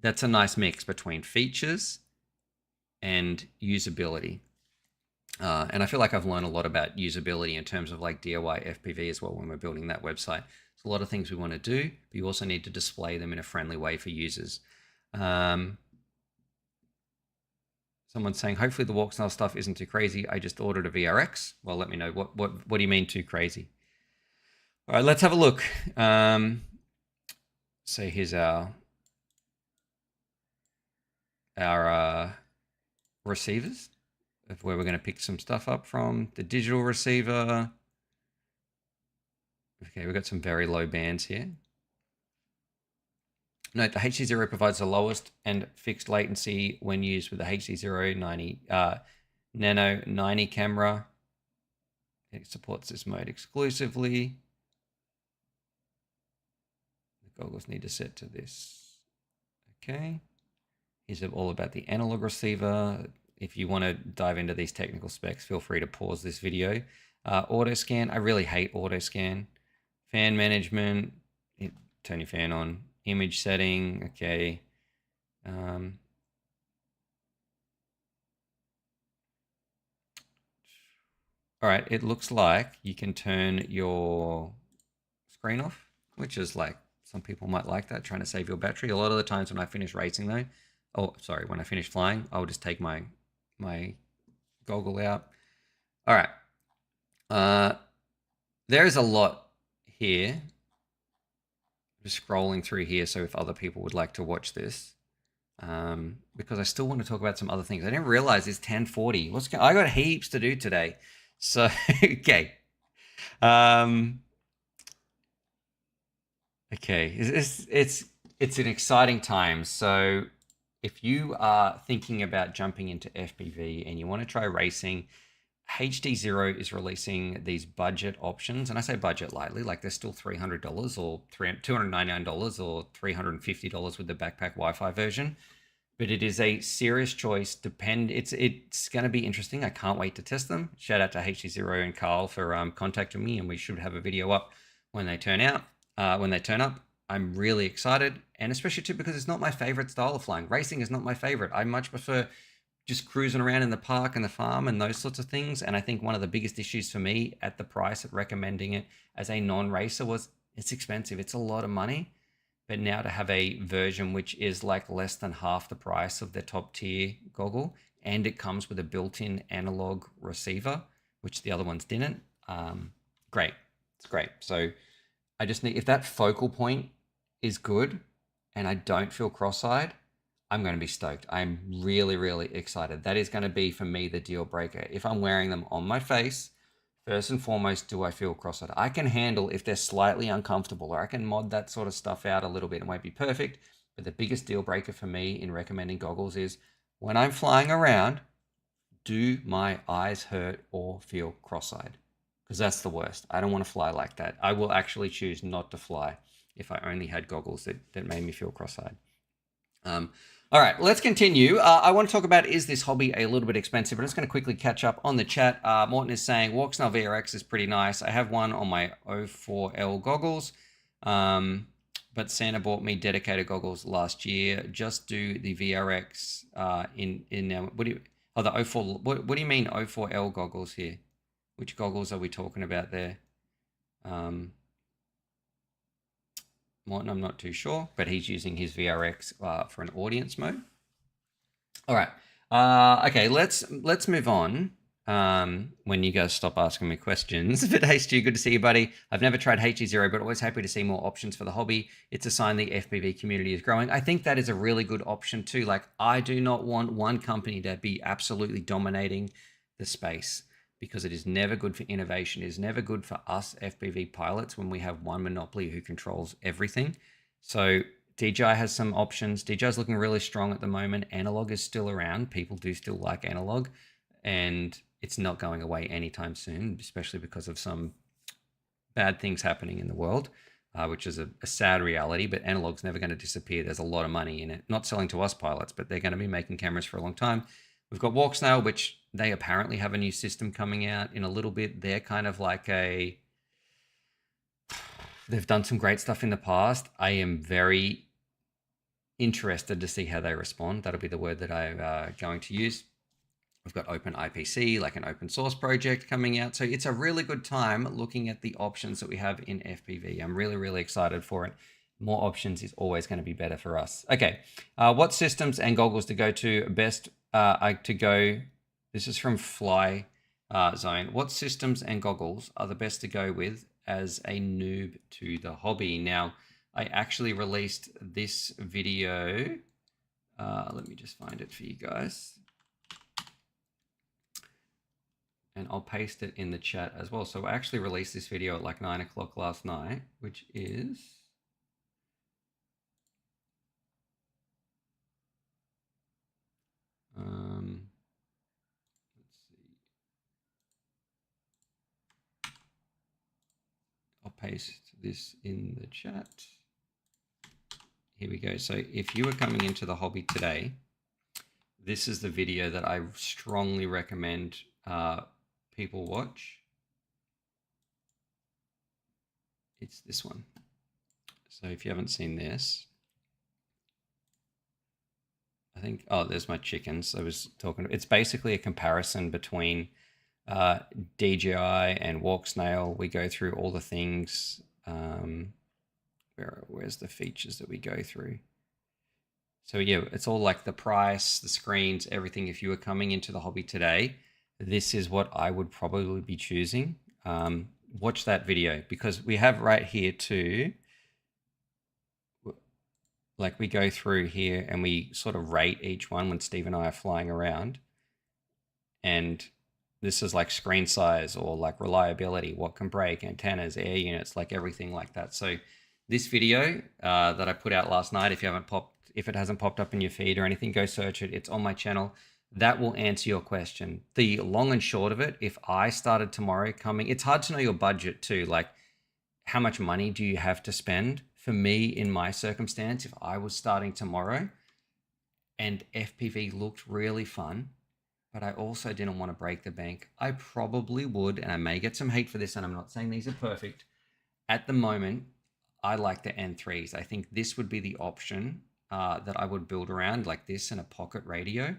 that's a nice mix between features and usability. And I feel like I've learned a lot about usability in terms of like DIY FPV as well when we're building that website. There's a lot of things we want to do, but you also need to display them in a friendly way for users. Someone's saying, hopefully the WALKSNAIL stuff isn't too crazy. I just ordered a VRX. Well, let me know. What do you mean too crazy? All right, let's have a look. So here's our receivers of where we're going to pick some stuff up from. The digital receiver. Okay, we've got some very low bands here. Note, the HD0 provides the lowest and fixed latency when used with the HD0 Nano 90 camera. It supports this mode exclusively. The goggles need to set to this. Okay. Here's all about the analog receiver. If you want to dive into these technical specs, feel free to pause this video. Auto scan, I really hate auto scan. Fan management, turn your fan on. Image setting, okay. All right, it looks like you can turn your screen off, which is like, some people might like that, trying to save your battery. A lot of the times when I finish racing though, when I finish flying, I'll just take my goggle out. All right, there is a lot here. Just scrolling through here, so if other people would like to watch this, because I still want to talk about some other things. I didn't realize it's 10:40. I got heaps to do today. So okay, okay, it's an exciting time. So if you are thinking about jumping into FPV and you want to try racing, HD0 is releasing these budget options, and I say budget lightly, like they're still $300 or $299 or $350 with the backpack Wi-Fi version, but it is a serious choice. It's going to be interesting. I can't wait to test them. Shout out to HD0 and Carl for contacting me, and we should have a video up when they turn up. I'm really excited, and especially too because it's not my favorite style of flying. Racing is not my favorite. I much prefer just cruising around in the park and the farm and those sorts of things. And I think one of the biggest issues for me at the price at recommending it as a non-racer was it's expensive. It's a lot of money. But now to have a version which is like less than half the price of the top tier goggle, and it comes with a built-in analog receiver, which the other ones didn't. Great. It's great. So I just need, if that focal point is good and I don't feel cross-eyed, I'm going to be stoked. I'm really, really excited. That is going to be for me the deal breaker. If I'm wearing them on my face, first and foremost, do I feel cross-eyed? I can handle if they're slightly uncomfortable, or I can mod that sort of stuff out a little bit. It won't be perfect, but the biggest deal breaker for me in recommending goggles is when I'm flying around, do my eyes hurt or feel cross-eyed? Because that's the worst. I don't want to fly like that. I will actually choose not to fly if I only had goggles that made me feel cross-eyed. All right, let's continue. I want to talk about, is this hobby a little bit expensive? I'm just going to quickly catch up on the chat. Morton is saying, WALKSNAIL VRX is pretty nice. I have one on my 04L goggles, but Santa bought me dedicated goggles last year. Just do the VRX the 04, what do you mean 04L goggles here? Which goggles are we talking about there? Morton, I'm not too sure, but he's using his VRX for an audience mode. All right. Okay, let's move on. When you guys stop asking me questions. But hey, Stu, good to see you, buddy. I've never tried HE0, but always happy to see more options for the hobby. It's a sign the FPV community is growing. I think that is a really good option too. Like, I do not want one company to be absolutely dominating the space, because it is never good for innovation. It is never good for us FPV pilots when we have one monopoly who controls everything. So DJI has some options. DJI is looking really strong at the moment. Analog is still around. People do still like analog, and it's not going away anytime soon, especially because of some bad things happening in the world, which is a sad reality, but analog's never going to disappear. There's a lot of money in it. Not selling to us pilots, but they're going to be making cameras for a long time. We've got WALKSNAIL, which they apparently have a new system coming out in a little bit. They're kind of like they've done some great stuff in the past. I am very interested to see how they respond. That'll be the word that I'm going to use. We've got Open IPC, like an open source project coming out. So it's a really good time looking at the options that we have in FPV. I'm really, really excited for it. More options is always going to be better for us. Okay, what systems and goggles to go to best to go? This is from Fly Zone. What systems and goggles are the best to go with as a noob to the hobby? Now, I actually released this video. Let me just find it for you guys. And I'll paste it in the chat as well. So I actually released this video at like 9 o'clock last night, which is... let's see. I'll paste this in the chat. Here we go. So if you were coming into the hobby today, this is the video that I strongly recommend people watch. It's this one. So if you haven't seen this, I think, oh, there's my chickens. I was talking, it's basically a comparison between DJI and WALKSNAIL. We go through all the things. Where's the features that we go through? So yeah, it's all like the price, the screens, everything. If you were coming into the hobby today, this is what I would probably be choosing. Watch that video, because we have right here too, like we go through here and we sort of rate each one when Steve and I are flying around. And this is like screen size or like reliability, what can break, antennas, air units, like everything like that. So this video that I put out last night, if it hasn't popped up in your feed or anything, go search it. It's on my channel. That will answer your question. The long and short of it, if I started tomorrow coming, it's hard to know your budget too. Like, how much money do you have to spend? For me, in my circumstance, if I was starting tomorrow and FPV looked really fun, but I also didn't want to break the bank, I probably would, and I may get some hate for this, and I'm not saying these are perfect. At the moment, I like the N3s. I think this would be the option that I would build around, like this and a pocket radio.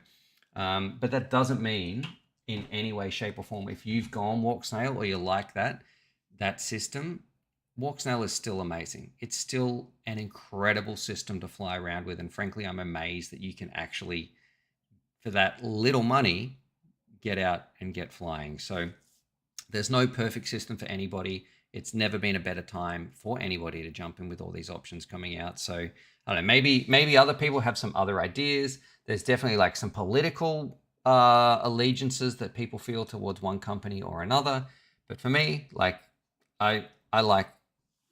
But that doesn't mean in any way, shape, or form, if you've gone WALKSNAIL or you like that system, WALKSNAIL is still amazing. It's still an incredible system to fly around with. And frankly, I'm amazed that you can actually, for that little money, get out and get flying. So there's no perfect system for anybody. It's never been a better time for anybody to jump in with all these options coming out. So I don't know, maybe other people have some other ideas. There's definitely like some political allegiances that people feel towards one company or another. But for me, like I like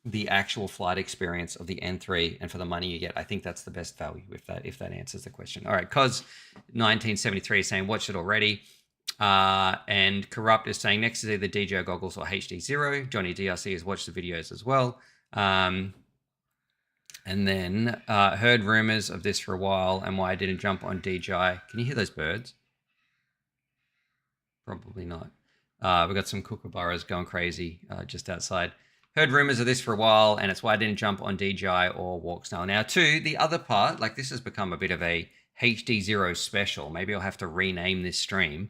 the actual flight experience of the N3, and for the money you get, I think that's the best value, if that answers the question. All right, Cos 1973 is saying watched it already. And Corrupt is saying next to the DJI goggles or HD0. Johnny DRC has watched the videos as well. And then heard rumors of this for a while and why I didn't jump on DJI. Can you hear those birds? Probably not. We've got some kookaburras going crazy just outside. Heard rumors of this for a while, and it's why I didn't jump on DJI or WALKSNAIL. Now, too, the other part, like this has become a bit of a HD0 special. Maybe I'll have to rename this stream.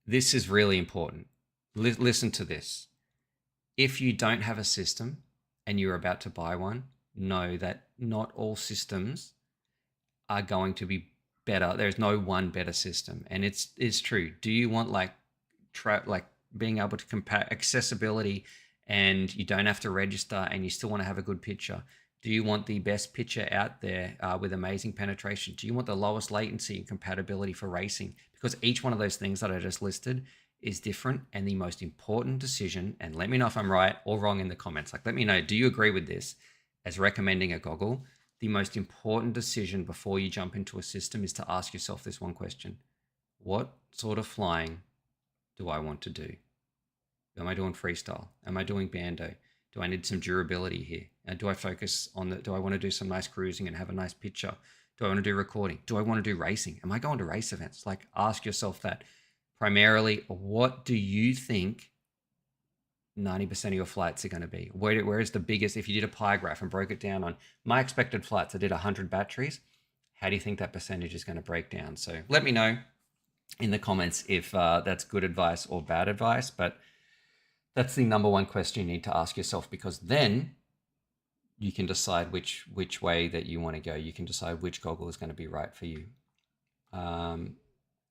This is really important. Listen to this. If you don't have a system and you're about to buy one, know that not all systems are going to be better. There's no one better system, and it's true. Do you want like being able to compare accessibility, and you don't have to register, and you still want to have a good picture? Do you want the best picture out there with amazing penetration? Do you want the lowest latency and compatibility for racing? Because each one of those things that I just listed is different, and the most important decision, and let me know if I'm right or wrong in the comments. Like, let me know, do you agree with this as recommending a goggle? The most important decision before you jump into a system is to ask yourself this one question. What sort of flying do I want to do? Am I doing freestyle? Am I doing bando? Do I need some durability here? Do I focus on do I want to do some nice cruising and have a nice picture? Do I want to do recording? Do I want to do racing? Am I going to race events? Like, ask yourself that. Primarily, what do you think 90% of your flights are going to be? Where is the biggest, if you did a pie graph and broke it down on my expected flights, I did 100 batteries. How do you think that percentage is going to break down? So let me know in the comments if that's good advice or bad advice, but that's the number one question you need to ask yourself, because then you can decide which way that you want to go. You can decide which goggle is going to be right for you.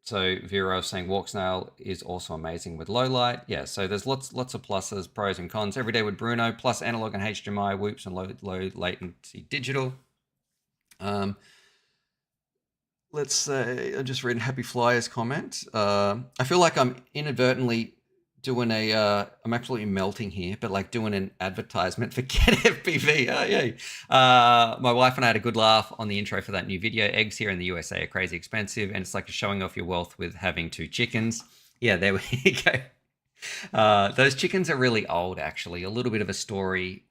So Vera saying WALKSNAIL is also amazing with low light. Yeah, so there's lots of pluses, pros and cons. Every day with Bruno, plus analog and HDMI, whoops, and low latency digital. Let's say, I'm just reading Happy Flyers comment. I feel like I'm inadvertently doing I'm actually melting here, but like doing an advertisement for Get FPV. My wife and I had a good laugh on the intro for that new video. Eggs here in the USA are crazy expensive, and it's like showing off your wealth with having 2 chickens. Yeah, there we go. Those chickens are really old, actually. A little bit of a story.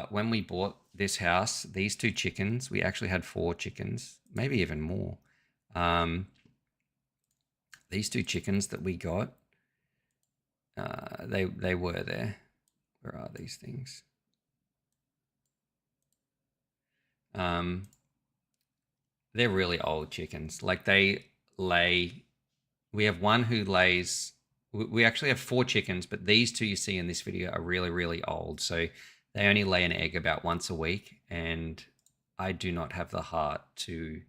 When we bought this house, these 2 chickens, we actually had 4 chickens, maybe even more. These 2 chickens that we got, they were there. Where are these things? They're really old chickens. Like, they lay, we have one who lays, we actually have 4 chickens, but these 2 you see in this video are really, really old. So they only lay an egg about once a week, and I do not have the heart to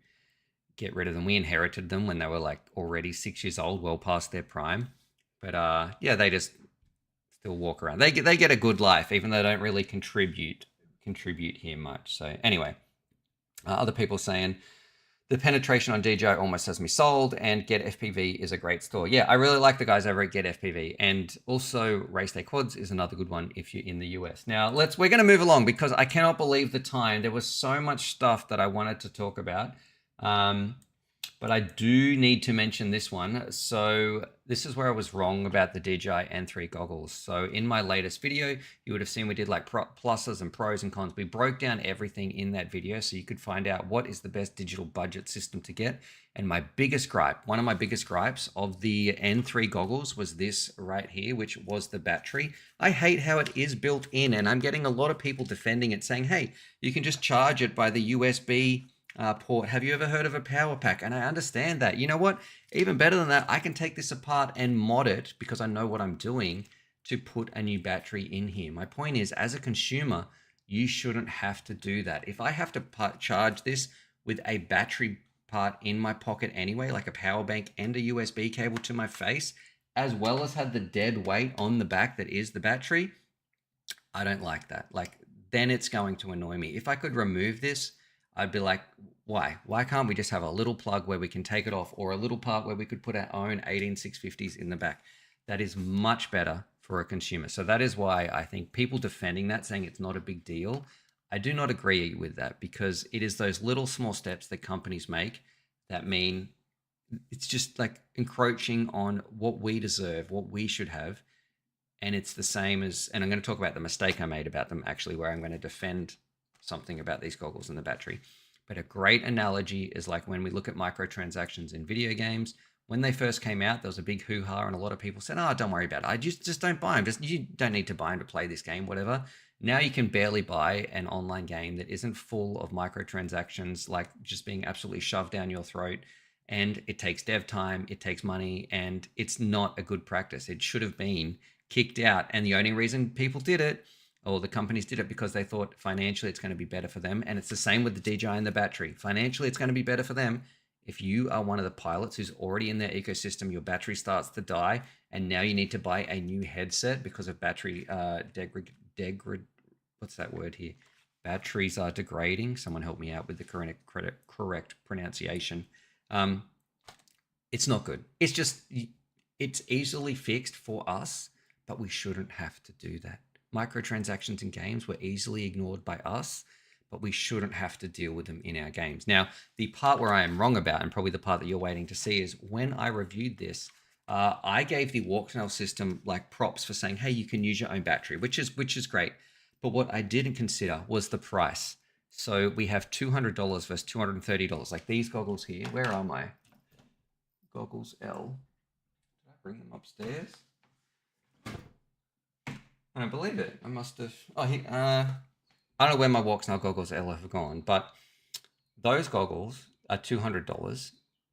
get rid of them. We inherited them when they were like already 6 years old, well past their prime. But yeah, they just still walk around. They get a good life, even though they don't really contribute here much. So anyway, other people saying the penetration on DJI almost has me sold, and Get FPV is a great store. Yeah, I really like the guys over at Get FPV, and also Race Day Quads is another good one if you're in the US. Now we're going to move along, because I cannot believe the time. There was so much stuff that I wanted to talk about. But I do need to mention this one. So this is where I was wrong about the DJI N3 goggles. So in my latest video, you would have seen we did like pluses and pros and cons. We broke down everything in that video so you could find out what is the best digital budget system to get. And my biggest gripe, one of my biggest gripes of the N3 goggles was this right here, which was the battery. I hate how it is built in, and I'm getting a lot of people defending it, saying, hey, you can just charge it by the USB Port, have you ever heard of a power pack? And I understand that. You know what? Even better than that, I can take this apart and mod it because I know what I'm doing to put a new battery in here. My point is, as a consumer, you shouldn't have to do that. If I have to charge this with a battery part in my pocket anyway, like a power bank and a USB cable to my face, as well as have the dead weight on the back that is the battery, I don't like that. Like, then it's going to annoy me. If I could remove this, I'd be like, why? Why can't we just have a little plug where we can take it off, or a little part where we could put our own 18650s in the back? That is much better for a consumer. So that is why I think people defending that, saying it's not a big deal, I do not agree with that, because it is those little small steps that companies make that mean it's just like encroaching on what we deserve, what we should have. And it's the same as, and I'm going to talk about the mistake I made about them actually, where I'm going to defend something about these goggles and the battery. But a great analogy is like when we look at microtransactions in video games. When they first came out, there was a big hoo-ha, and a lot of people said, oh, don't worry about it. I just don't buy them. You don't need to buy them to play this game, whatever. Now you can barely buy an online game that isn't full of microtransactions, like just being absolutely shoved down your throat. And it takes dev time, it takes money, and it's not a good practice. It should have been kicked out. And the only reason people did it, or the companies did it, because they thought financially it's going to be better for them. And it's the same with the DJI and the battery. Financially, it's going to be better for them. If you are one of the pilots who's already in their ecosystem, your battery starts to die, and now you need to buy a new headset because of battery what's that word here? Batteries are degrading. Someone help me out with the correct pronunciation. It's not good. It's just, it's easily fixed for us, but we shouldn't have to do that. Microtransactions in games were easily ignored by us, but we shouldn't have to deal with them in our games. Now, the part where I am wrong about, and probably the part that you're waiting to see, is when I reviewed this, I gave the WALKSNAIL system like props for saying, hey, you can use your own battery, which is great. But what I didn't consider was the price. So we have $200 versus $230. Like these goggles here, where are my goggles L? Did I bring them upstairs? I don't believe it. I must have. Oh, I don't know where my WALKSNAIL goggles L have gone, but those goggles are $200.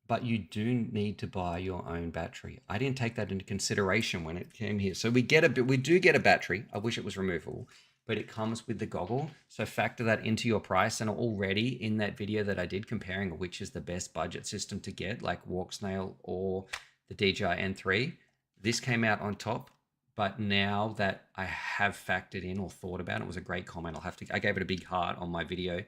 But you do need to buy your own battery. I didn't take that into consideration when it came here. So we do get a battery. I wish it was removable, but it comes with the goggle. So factor that into your price. And already in that video that I did comparing which is the best budget system to get, like WALKSNAIL or the DJI N3, this came out on top. But now that I have factored in or thought about it, was a great comment. I gave it a big heart on my video.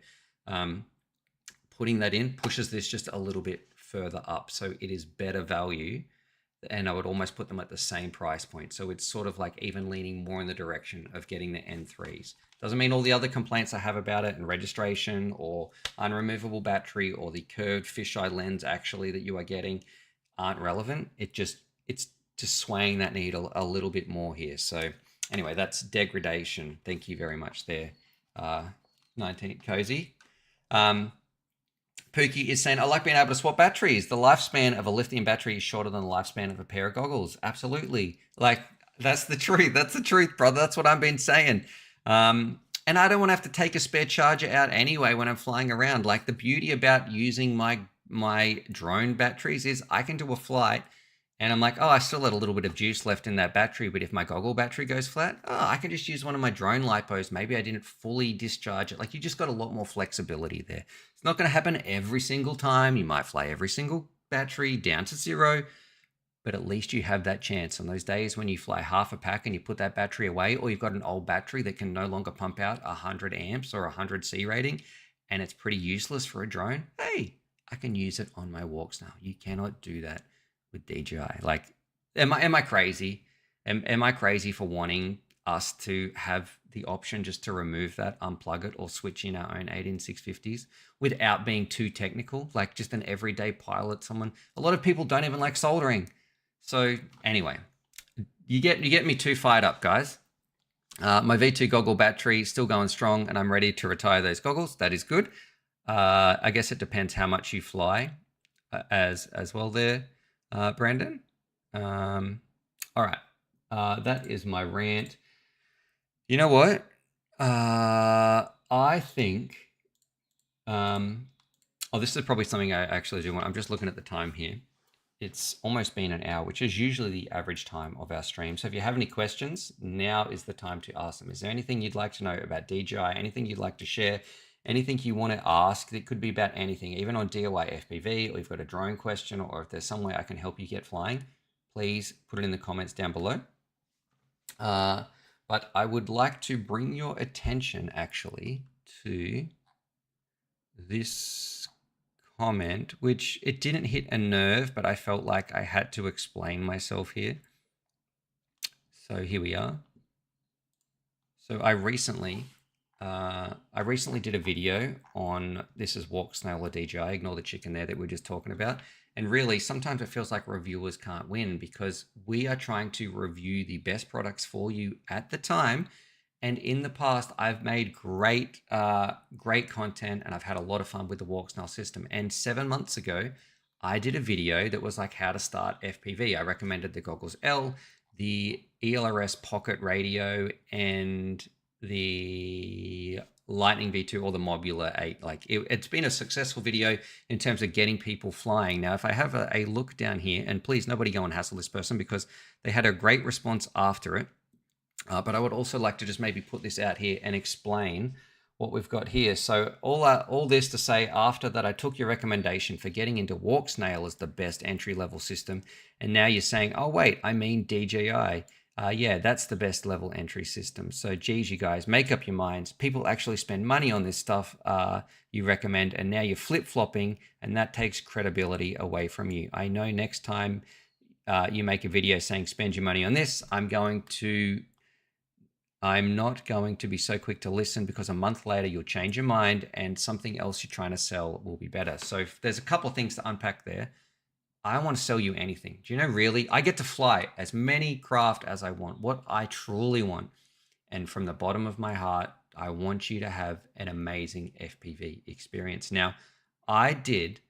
Putting that in pushes this just a little bit further up. So it is better value. And I would almost put them at the same price point. So it's sort of like even leaning more in the direction of getting the N3s. Doesn't mean all the other complaints I have about it, and registration or unremovable battery or the curved fisheye lens actually that you are getting aren't relevant. It's just swaying that needle a little bit more here. So anyway, that's degradation. Thank you very much there, 19 Cozy. Pookie is saying, I like being able to swap batteries. The lifespan of a lithium battery is shorter than the lifespan of a pair of goggles. Absolutely. Like, that's the truth. That's the truth, brother. That's what I've been saying. And I don't want to have to take a spare charger out anyway when I'm flying around. Like, the beauty about using my drone batteries is I can do a flight and I'm like, oh, I still had a little bit of juice left in that battery, but if my goggle battery goes flat, oh, I can just use one of my drone lipos. Maybe I didn't fully discharge it. Like, you just got a lot more flexibility there. It's not going to happen every single time. You might fly every single battery down to zero, but at least you have that chance. On those days when you fly half a pack and you put that battery away, or you've got an old battery that can no longer pump out 100 amps or 100 C rating, and it's pretty useless for a drone, hey, I can use it on my WALKSNAIL. You cannot do that with DJI. Like, am I crazy? Am I crazy for wanting us to have the option just to remove that, unplug it, or switch in our own 18650s without being too technical? Like, just an everyday pilot, a lot of people don't even like soldering. So anyway, you get me too fired up, guys. My V2 goggle battery is still going strong, and I'm ready to retire those goggles. That is good. I guess it depends how much you fly as well there. Brandon. All right. That is my rant. You know what? I think Oh, this is probably something I actually do want. I'm just looking at the time here. It's almost been an hour, which is usually the average time of our stream. So if you have any questions, now is the time to ask them. Is there anything you'd like to know about DJI? Anything you'd like to share? Anything you want to ask? That could be about anything, even on DIY FPV, or you've got a drone question, or if there's some way I can help you get flying, please put it in the comments down below. But I would like to bring your attention actually to this comment, which it didn't hit a nerve, but I felt like I had to explain myself here. So here we are. So I recently did a video on, this is WALKSNAIL or DJI, ignore the chicken there that we are just talking about. And really, sometimes it feels like reviewers can't win because we are trying to review the best products for you at the time. And in the past, I've made great content and I've had a lot of fun with the WALKSNAIL system. And 7 months ago, I did a video that was like how to start FPV. I recommended the Goggles L, the ELRS Pocket Radio, and the Lightning V2 or the Mobular 8. Like it's been a successful video in terms of getting people flying. Now, if I have a look down here, and please nobody go and hassle this person because they had a great response after it. But I would also like to just maybe put this out here and explain what we've got here. So all this to say, after that, I took your recommendation for getting into WALKSNAIL as the best entry-level system. And now you're saying, oh, wait, I mean DJI. Yeah, that's the best level entry system. So geez, you guys, make up your minds. People actually spend money on this stuff you recommend, and now you're flip-flopping, and that takes credibility away from you. I know next time you make a video saying spend your money on this, I'm not going to be so quick to listen, because a month later you'll change your mind and something else you're trying to sell will be better. So if there's a couple of things to unpack there. I want to sell you anything. Do you know, really, I get to fly as many craft as I want, what I truly want. And from the bottom of my heart, I want you to have an amazing FPV experience. Now, I did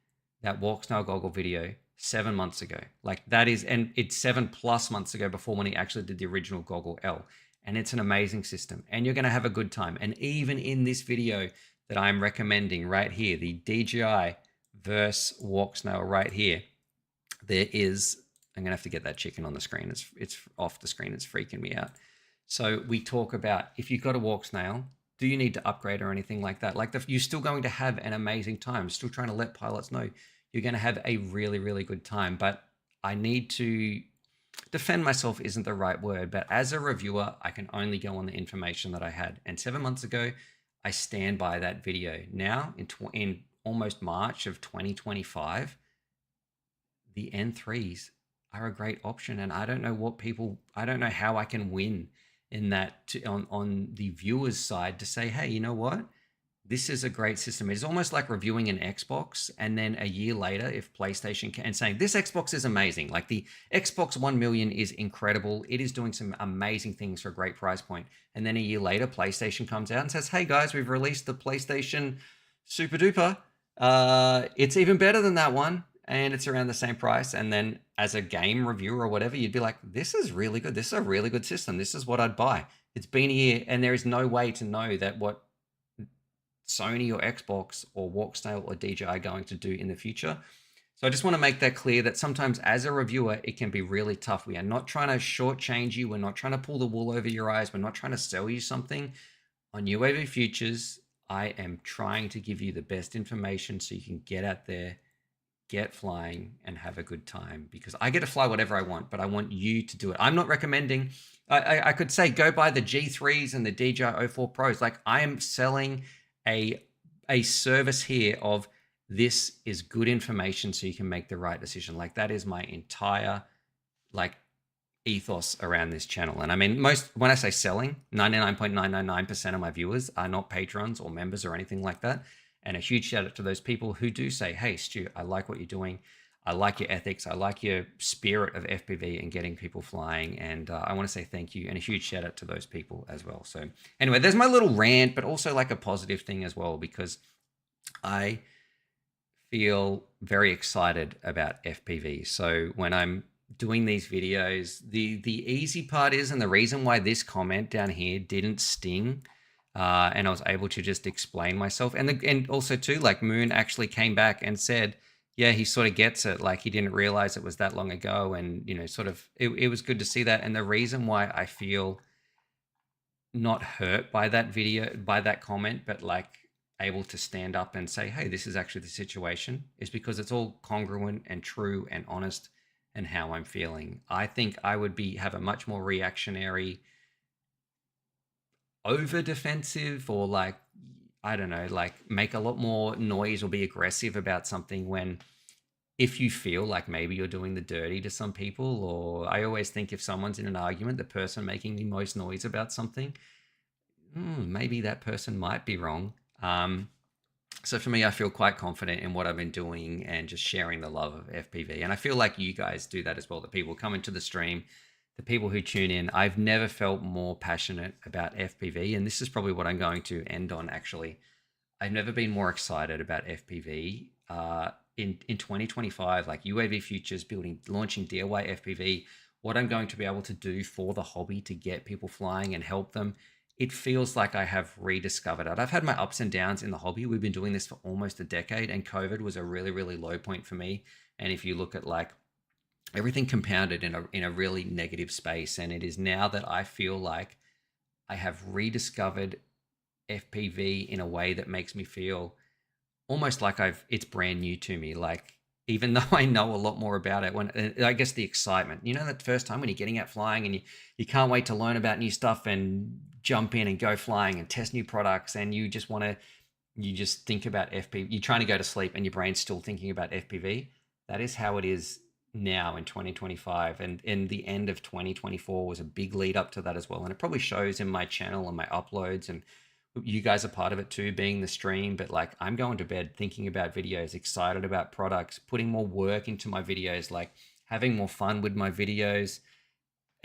that WALKSNAIL goggle video 7 months ago. Like that is, and it's 7+ months ago before when he actually did the original Goggle L. And it's an amazing system and you're going to have a good time. And even in this video that I'm recommending right here, the DJI versus WALKSNAIL right here, there is, I'm going to have to get that chicken on the screen. It's off the screen. It's freaking me out. So we talk about, if you've got a WALKSNAIL, do you need to upgrade or anything like that? Like you're still going to have an amazing time. Still trying to let pilots know you're going to have a really, really good time. But I need to defend myself isn't the right word, but as a reviewer, I can only go on the information that I had. And 7 months ago, I stand by that video. Now, in almost March of 2025, the N3s are a great option. And I don't know I don't know how I can win in that on the viewer's side to say, hey, you know what? This is a great system. It's almost like reviewing an Xbox and then a year later, if PlayStation and saying this Xbox is amazing. Like the Xbox 1 million is incredible. It is doing some amazing things for a great price point. And then a year later, PlayStation comes out and says, hey guys, we've released the PlayStation Super Duper. It's even better than that one. And it's around the same price. And then as a game reviewer or whatever, you'd be like, this is really good. This is a really good system. This is what I'd buy. It's been a year and there is no way to know that what Sony or Xbox or WALKSNAIL or DJI are going to do in the future. So I just want to make that clear that sometimes as a reviewer, it can be really tough. We are not trying to shortchange you. We're not trying to pull the wool over your eyes. We're not trying to sell you something. On UAVFutures, I am trying to give you the best information so you can get out there, get flying and have a good time, because I get to fly whatever I want, but I want you to do it. I'm not recommending, I could say go buy the G3s and the DJI 04 Pros. Like I am selling a service here of this is good information so you can make the right decision. Like that is my entire like ethos around this channel. And I mean, when I say selling, 99.999% of my viewers are not patrons or members or anything like that. And a huge shout out to those people who do say, hey, Stu, I like what you're doing. I like your ethics. I like your spirit of FPV and getting people flying. And I want to say thank you and a huge shout out to those people as well. So anyway, there's my little rant, but also like a positive thing as well, because I feel very excited about FPV. So when I'm doing these videos, the easy part is, and the reason why this comment down here didn't sting and I was able to just explain myself. And also too, like Moon actually came back and said, yeah, he sort of gets it. Like he didn't realize it was that long ago. And, you know, sort of, it was good to see that. And the reason why I feel not hurt by that video, by that comment, but like able to stand up and say, hey, this is actually the situation, is because it's all congruent and true and honest and how I'm feeling. I think I would have a much more reactionary, over defensive, or like, I don't know, like make a lot more noise or be aggressive about something, when if you feel like maybe you're doing the dirty to some people, or I always think if someone's in an argument, the person making the most noise about something, maybe that person might be wrong. So for me, I feel quite confident in what I've been doing and just sharing the love of FPV. And I feel like you guys do that as well. The people come into the stream, the people who tune in, I've never felt more passionate about FPV. And this is probably what I'm going to end on, actually. I've never been more excited about FPV. In 2025, like UAVFutures launching DIY FPV, what I'm going to be able to do for the hobby to get people flying and help them, it feels like I have rediscovered it. I've had my ups and downs in the hobby. We've been doing this for almost a decade, and COVID was a really, really low point for me. And if you look at like everything compounded in a really negative space, and it is now that I feel like I have rediscovered FPV in a way that makes me feel almost like it's brand new to me. Like, even though I know a lot more about it, when I guess the excitement, you know, that first time when you're getting out flying and you can't wait to learn about new stuff and jump in and go flying and test new products, and you just think about FPV. You're trying to go to sleep and your brain's still thinking about FPV. That is how it is now in 2025, and in the end of 2024 was a big lead up to that as well. And it probably shows in my channel and my uploads, and you guys are part of it too, being the stream. But like, I'm going to bed thinking about videos, excited about products, putting more work into my videos, like having more fun with my videos,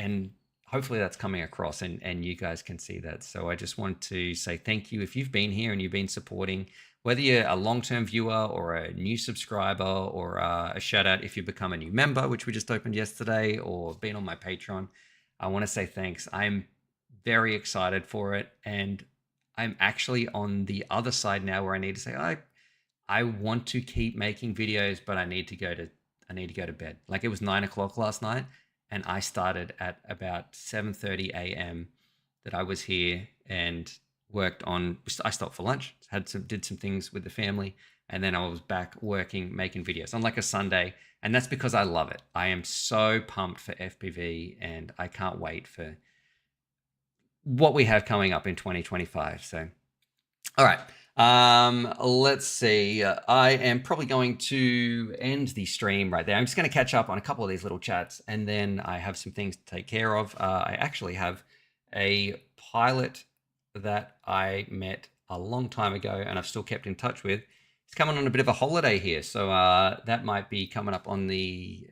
and hopefully that's coming across, and you guys can see that. So I just want to say thank you if you've been here and you've been supporting, whether you're a long-term viewer or a new subscriber, or a shout out if you become a new member, which we just opened yesterday, or been on my Patreon. I want to say thanks. I'm very excited for it, and I'm actually on the other side now where I need to say, I want to keep making videos, but I need to go to bed. Like, it was 9 o'clock last night, and I started at about 7:30 a.m. that I was here and worked on. I stopped for lunch, did some things with the family, and then I was back working, making videos on like a Sunday. And that's because I love it. I am so pumped for FPV, and I can't wait for what we have coming up in 2025. So, all right. Let's see. I am probably going to end the stream right there. I'm just going to catch up on a couple of these little chats, and then I have some things to take care of. I actually have a pilot that I met a long time ago, and I've still kept in touch with. He's coming on a bit of a holiday here, so that might be coming up on the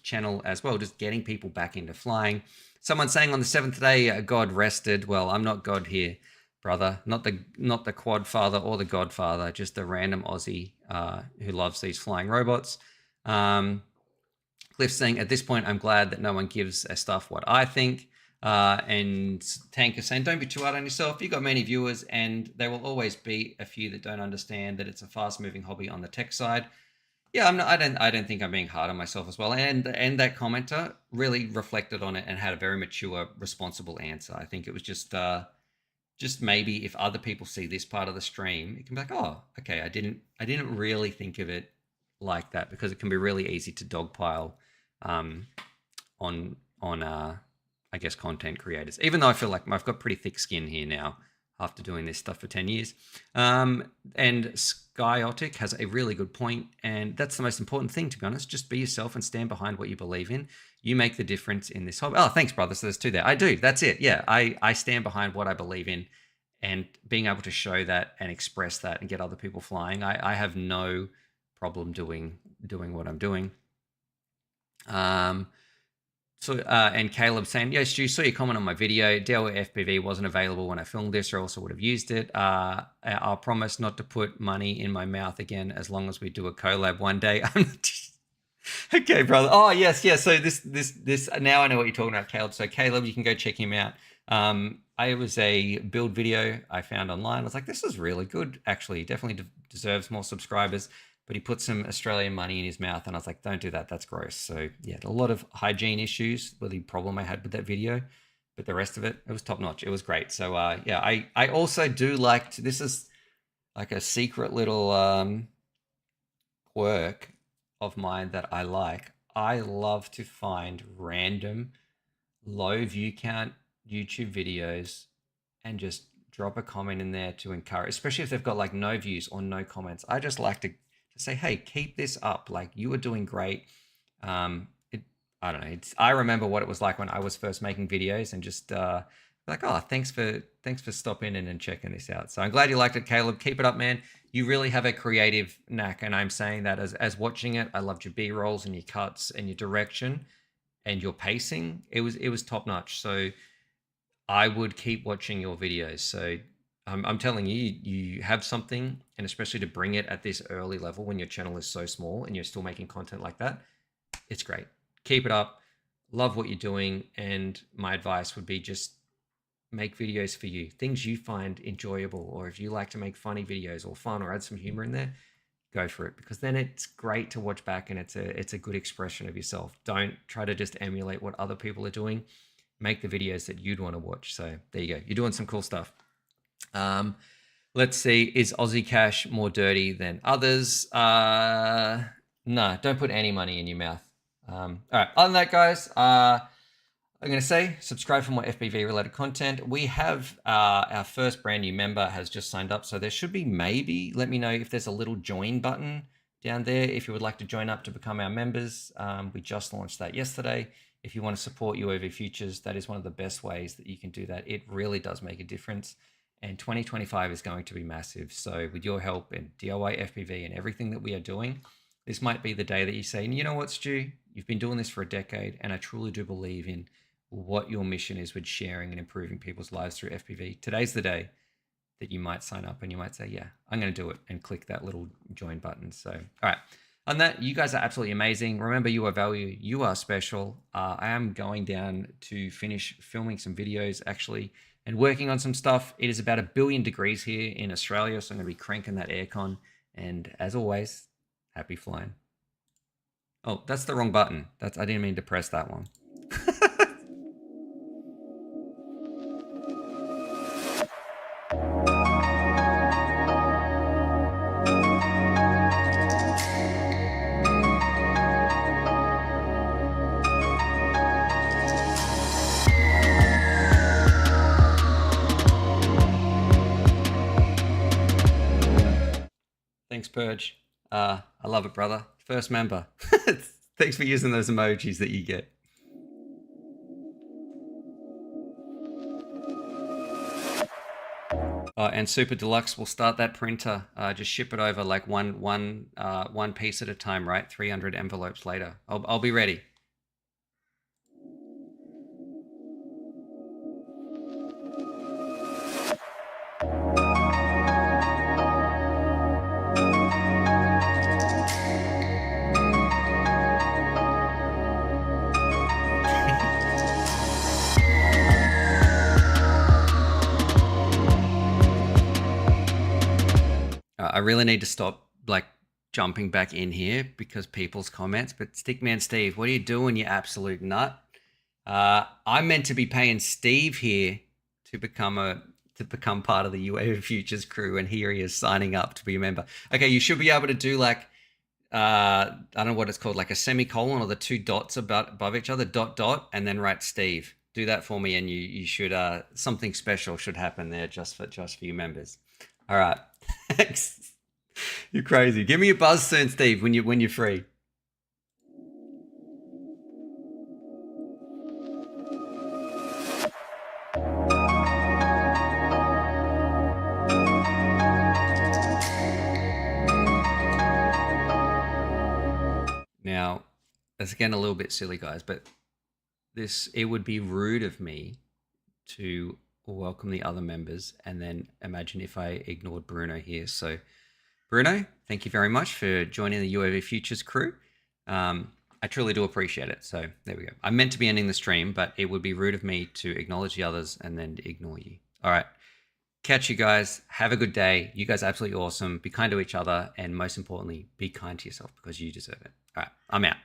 channel as well, just getting people back into flying. Someone saying on the 7th day, God rested. Well, I'm not God here, brother. Not the quad father or the godfather, just a random Aussie who loves these flying robots. Cliff saying, at this point, I'm glad that no one gives a stuff what I think. And Tanker saying, don't be too hard on yourself. You've got many viewers, and there will always be a few that don't understand that it's a fast-moving hobby on the tech side. Yeah, I don't think I'm being hard on myself as well. And that commenter really reflected on it and had a very mature, responsible answer. I think it was just maybe if other people see this part of the stream, it can be like, oh, okay, I didn't really think of it like that, because it can be really easy to dogpile on I guess content creators. Even though I feel like I've got pretty thick skin here now after doing this stuff for 10 years. And Skyotic has a really good point, and that's the most important thing, to be honest. Just be yourself and stand behind what you believe in. You make the difference in this hobby. Oh, thanks, brother. So there's two there. I do. That's it. Yeah, I stand behind what I believe in, and being able to show that and express that and get other people flying, I have no problem doing what I'm doing. And Caleb saying, yeah, Stu, saw your comment on my video. DIY FPV wasn't available when I filmed this, or I also would have used it. I'll promise not to put money in my mouth again as long as we do a collab one day. Okay, brother. Oh, yes. So this now I know what you're talking about, Caleb. So Caleb, you can go check him out. I was a build video I found online. I was like, this is really good. Actually, definitely deserves more subscribers. But he put some Australian money in his mouth, and I was like, don't do that. That's gross. So yeah, a lot of hygiene issues were the problem I had with that video. But the rest of it, it was top notch. It was great. So yeah, I also do like to, this is like a secret little quirk of mine that I like. I love to find random low view count YouTube videos and just drop a comment in there to encourage, especially if they've got like no views or no comments. I just like to say, hey, keep this up. Like, you are doing great. I don't know. I remember what it was like when I was first making videos, and just like, oh, thanks for stopping in and checking this out. So I'm glad you liked it, Caleb. Keep it up, man. You really have a creative knack, and I'm saying that as watching it. I loved your B-rolls and your cuts and your direction and your pacing. It was top notch. So I would keep watching your videos. So I'm telling you, you have something, and especially to bring it at this early level when your channel is so small and you're still making content like that, it's great. Keep it up. Love what you're doing. And my advice would be just make videos for you, things you find enjoyable, or if you like to make funny videos or fun or add some humor in there, go for it, because then it's great to watch back and it's a good expression of yourself. Don't try to just emulate what other people are doing. Make the videos that you'd want to watch. So there you go. You're doing some cool stuff. Let's see. Is Aussie Cash more dirty than others? No, don't put any money in your mouth. All right. Other than that, guys, I'm going to say subscribe for more FPV related content. We have our first brand new member has just signed up. So there should be, maybe, let me know if there's a little join button down there if you would like to join up to become our members. We just launched that yesterday. If you want to support UAV Futures, that is one of the best ways that you can do that. It really does make a difference. And 2025 is going to be massive. So with your help and DIY FPV and everything that we are doing, this might be the day that you say, you know what, Stu, you've been doing this for a decade, and I truly do believe in what your mission is with sharing and improving people's lives through FPV. Today's the day that you might sign up and you might say, yeah, I'm going to do it, and click that little join button. So, all right. On that, you guys are absolutely amazing. Remember, you are value. You are special. I am going down to finish filming some videos, actually, and working on some stuff. It is about 1 billion degrees here in Australia, so I'm going to be cranking that aircon. And as always, happy flying. Oh, that's the wrong button. I didn't mean to press that one. Thanks, Purge. I love it, brother. First member. Thanks for using those emojis that you get. And Super Deluxe will start that printer. Just ship it over like one piece at a time, right? 300 envelopes later. I'll be ready. I really need to stop like jumping back in here because people's comments. But Stickman Steve, what are you doing, you absolute nut? I'm meant to be paying Steve here to become part of the UAV Futures crew, and here he is signing up to be a member. Okay, you should be able to do like I don't know what it's called, like a semicolon or the 2 dots above each other, ... and then write Steve. Do that for me, and you should something special should happen there just for you members. All right. Thanks. You're crazy. Give me a buzz soon, Steve, when you're free. Now, that's again a little bit silly, guys, but it would be rude of me to welcome the other members and then imagine if I ignored Bruno here. So Bruno, thank you very much for joining the UAV Futures crew. I truly do appreciate it. So there we go. I meant to be ending the stream, but it would be rude of me to acknowledge the others and then ignore you. All right. Catch you guys. Have a good day. You guys are absolutely awesome. Be kind to each other. And most importantly, be kind to yourself because you deserve it. All right. I'm out.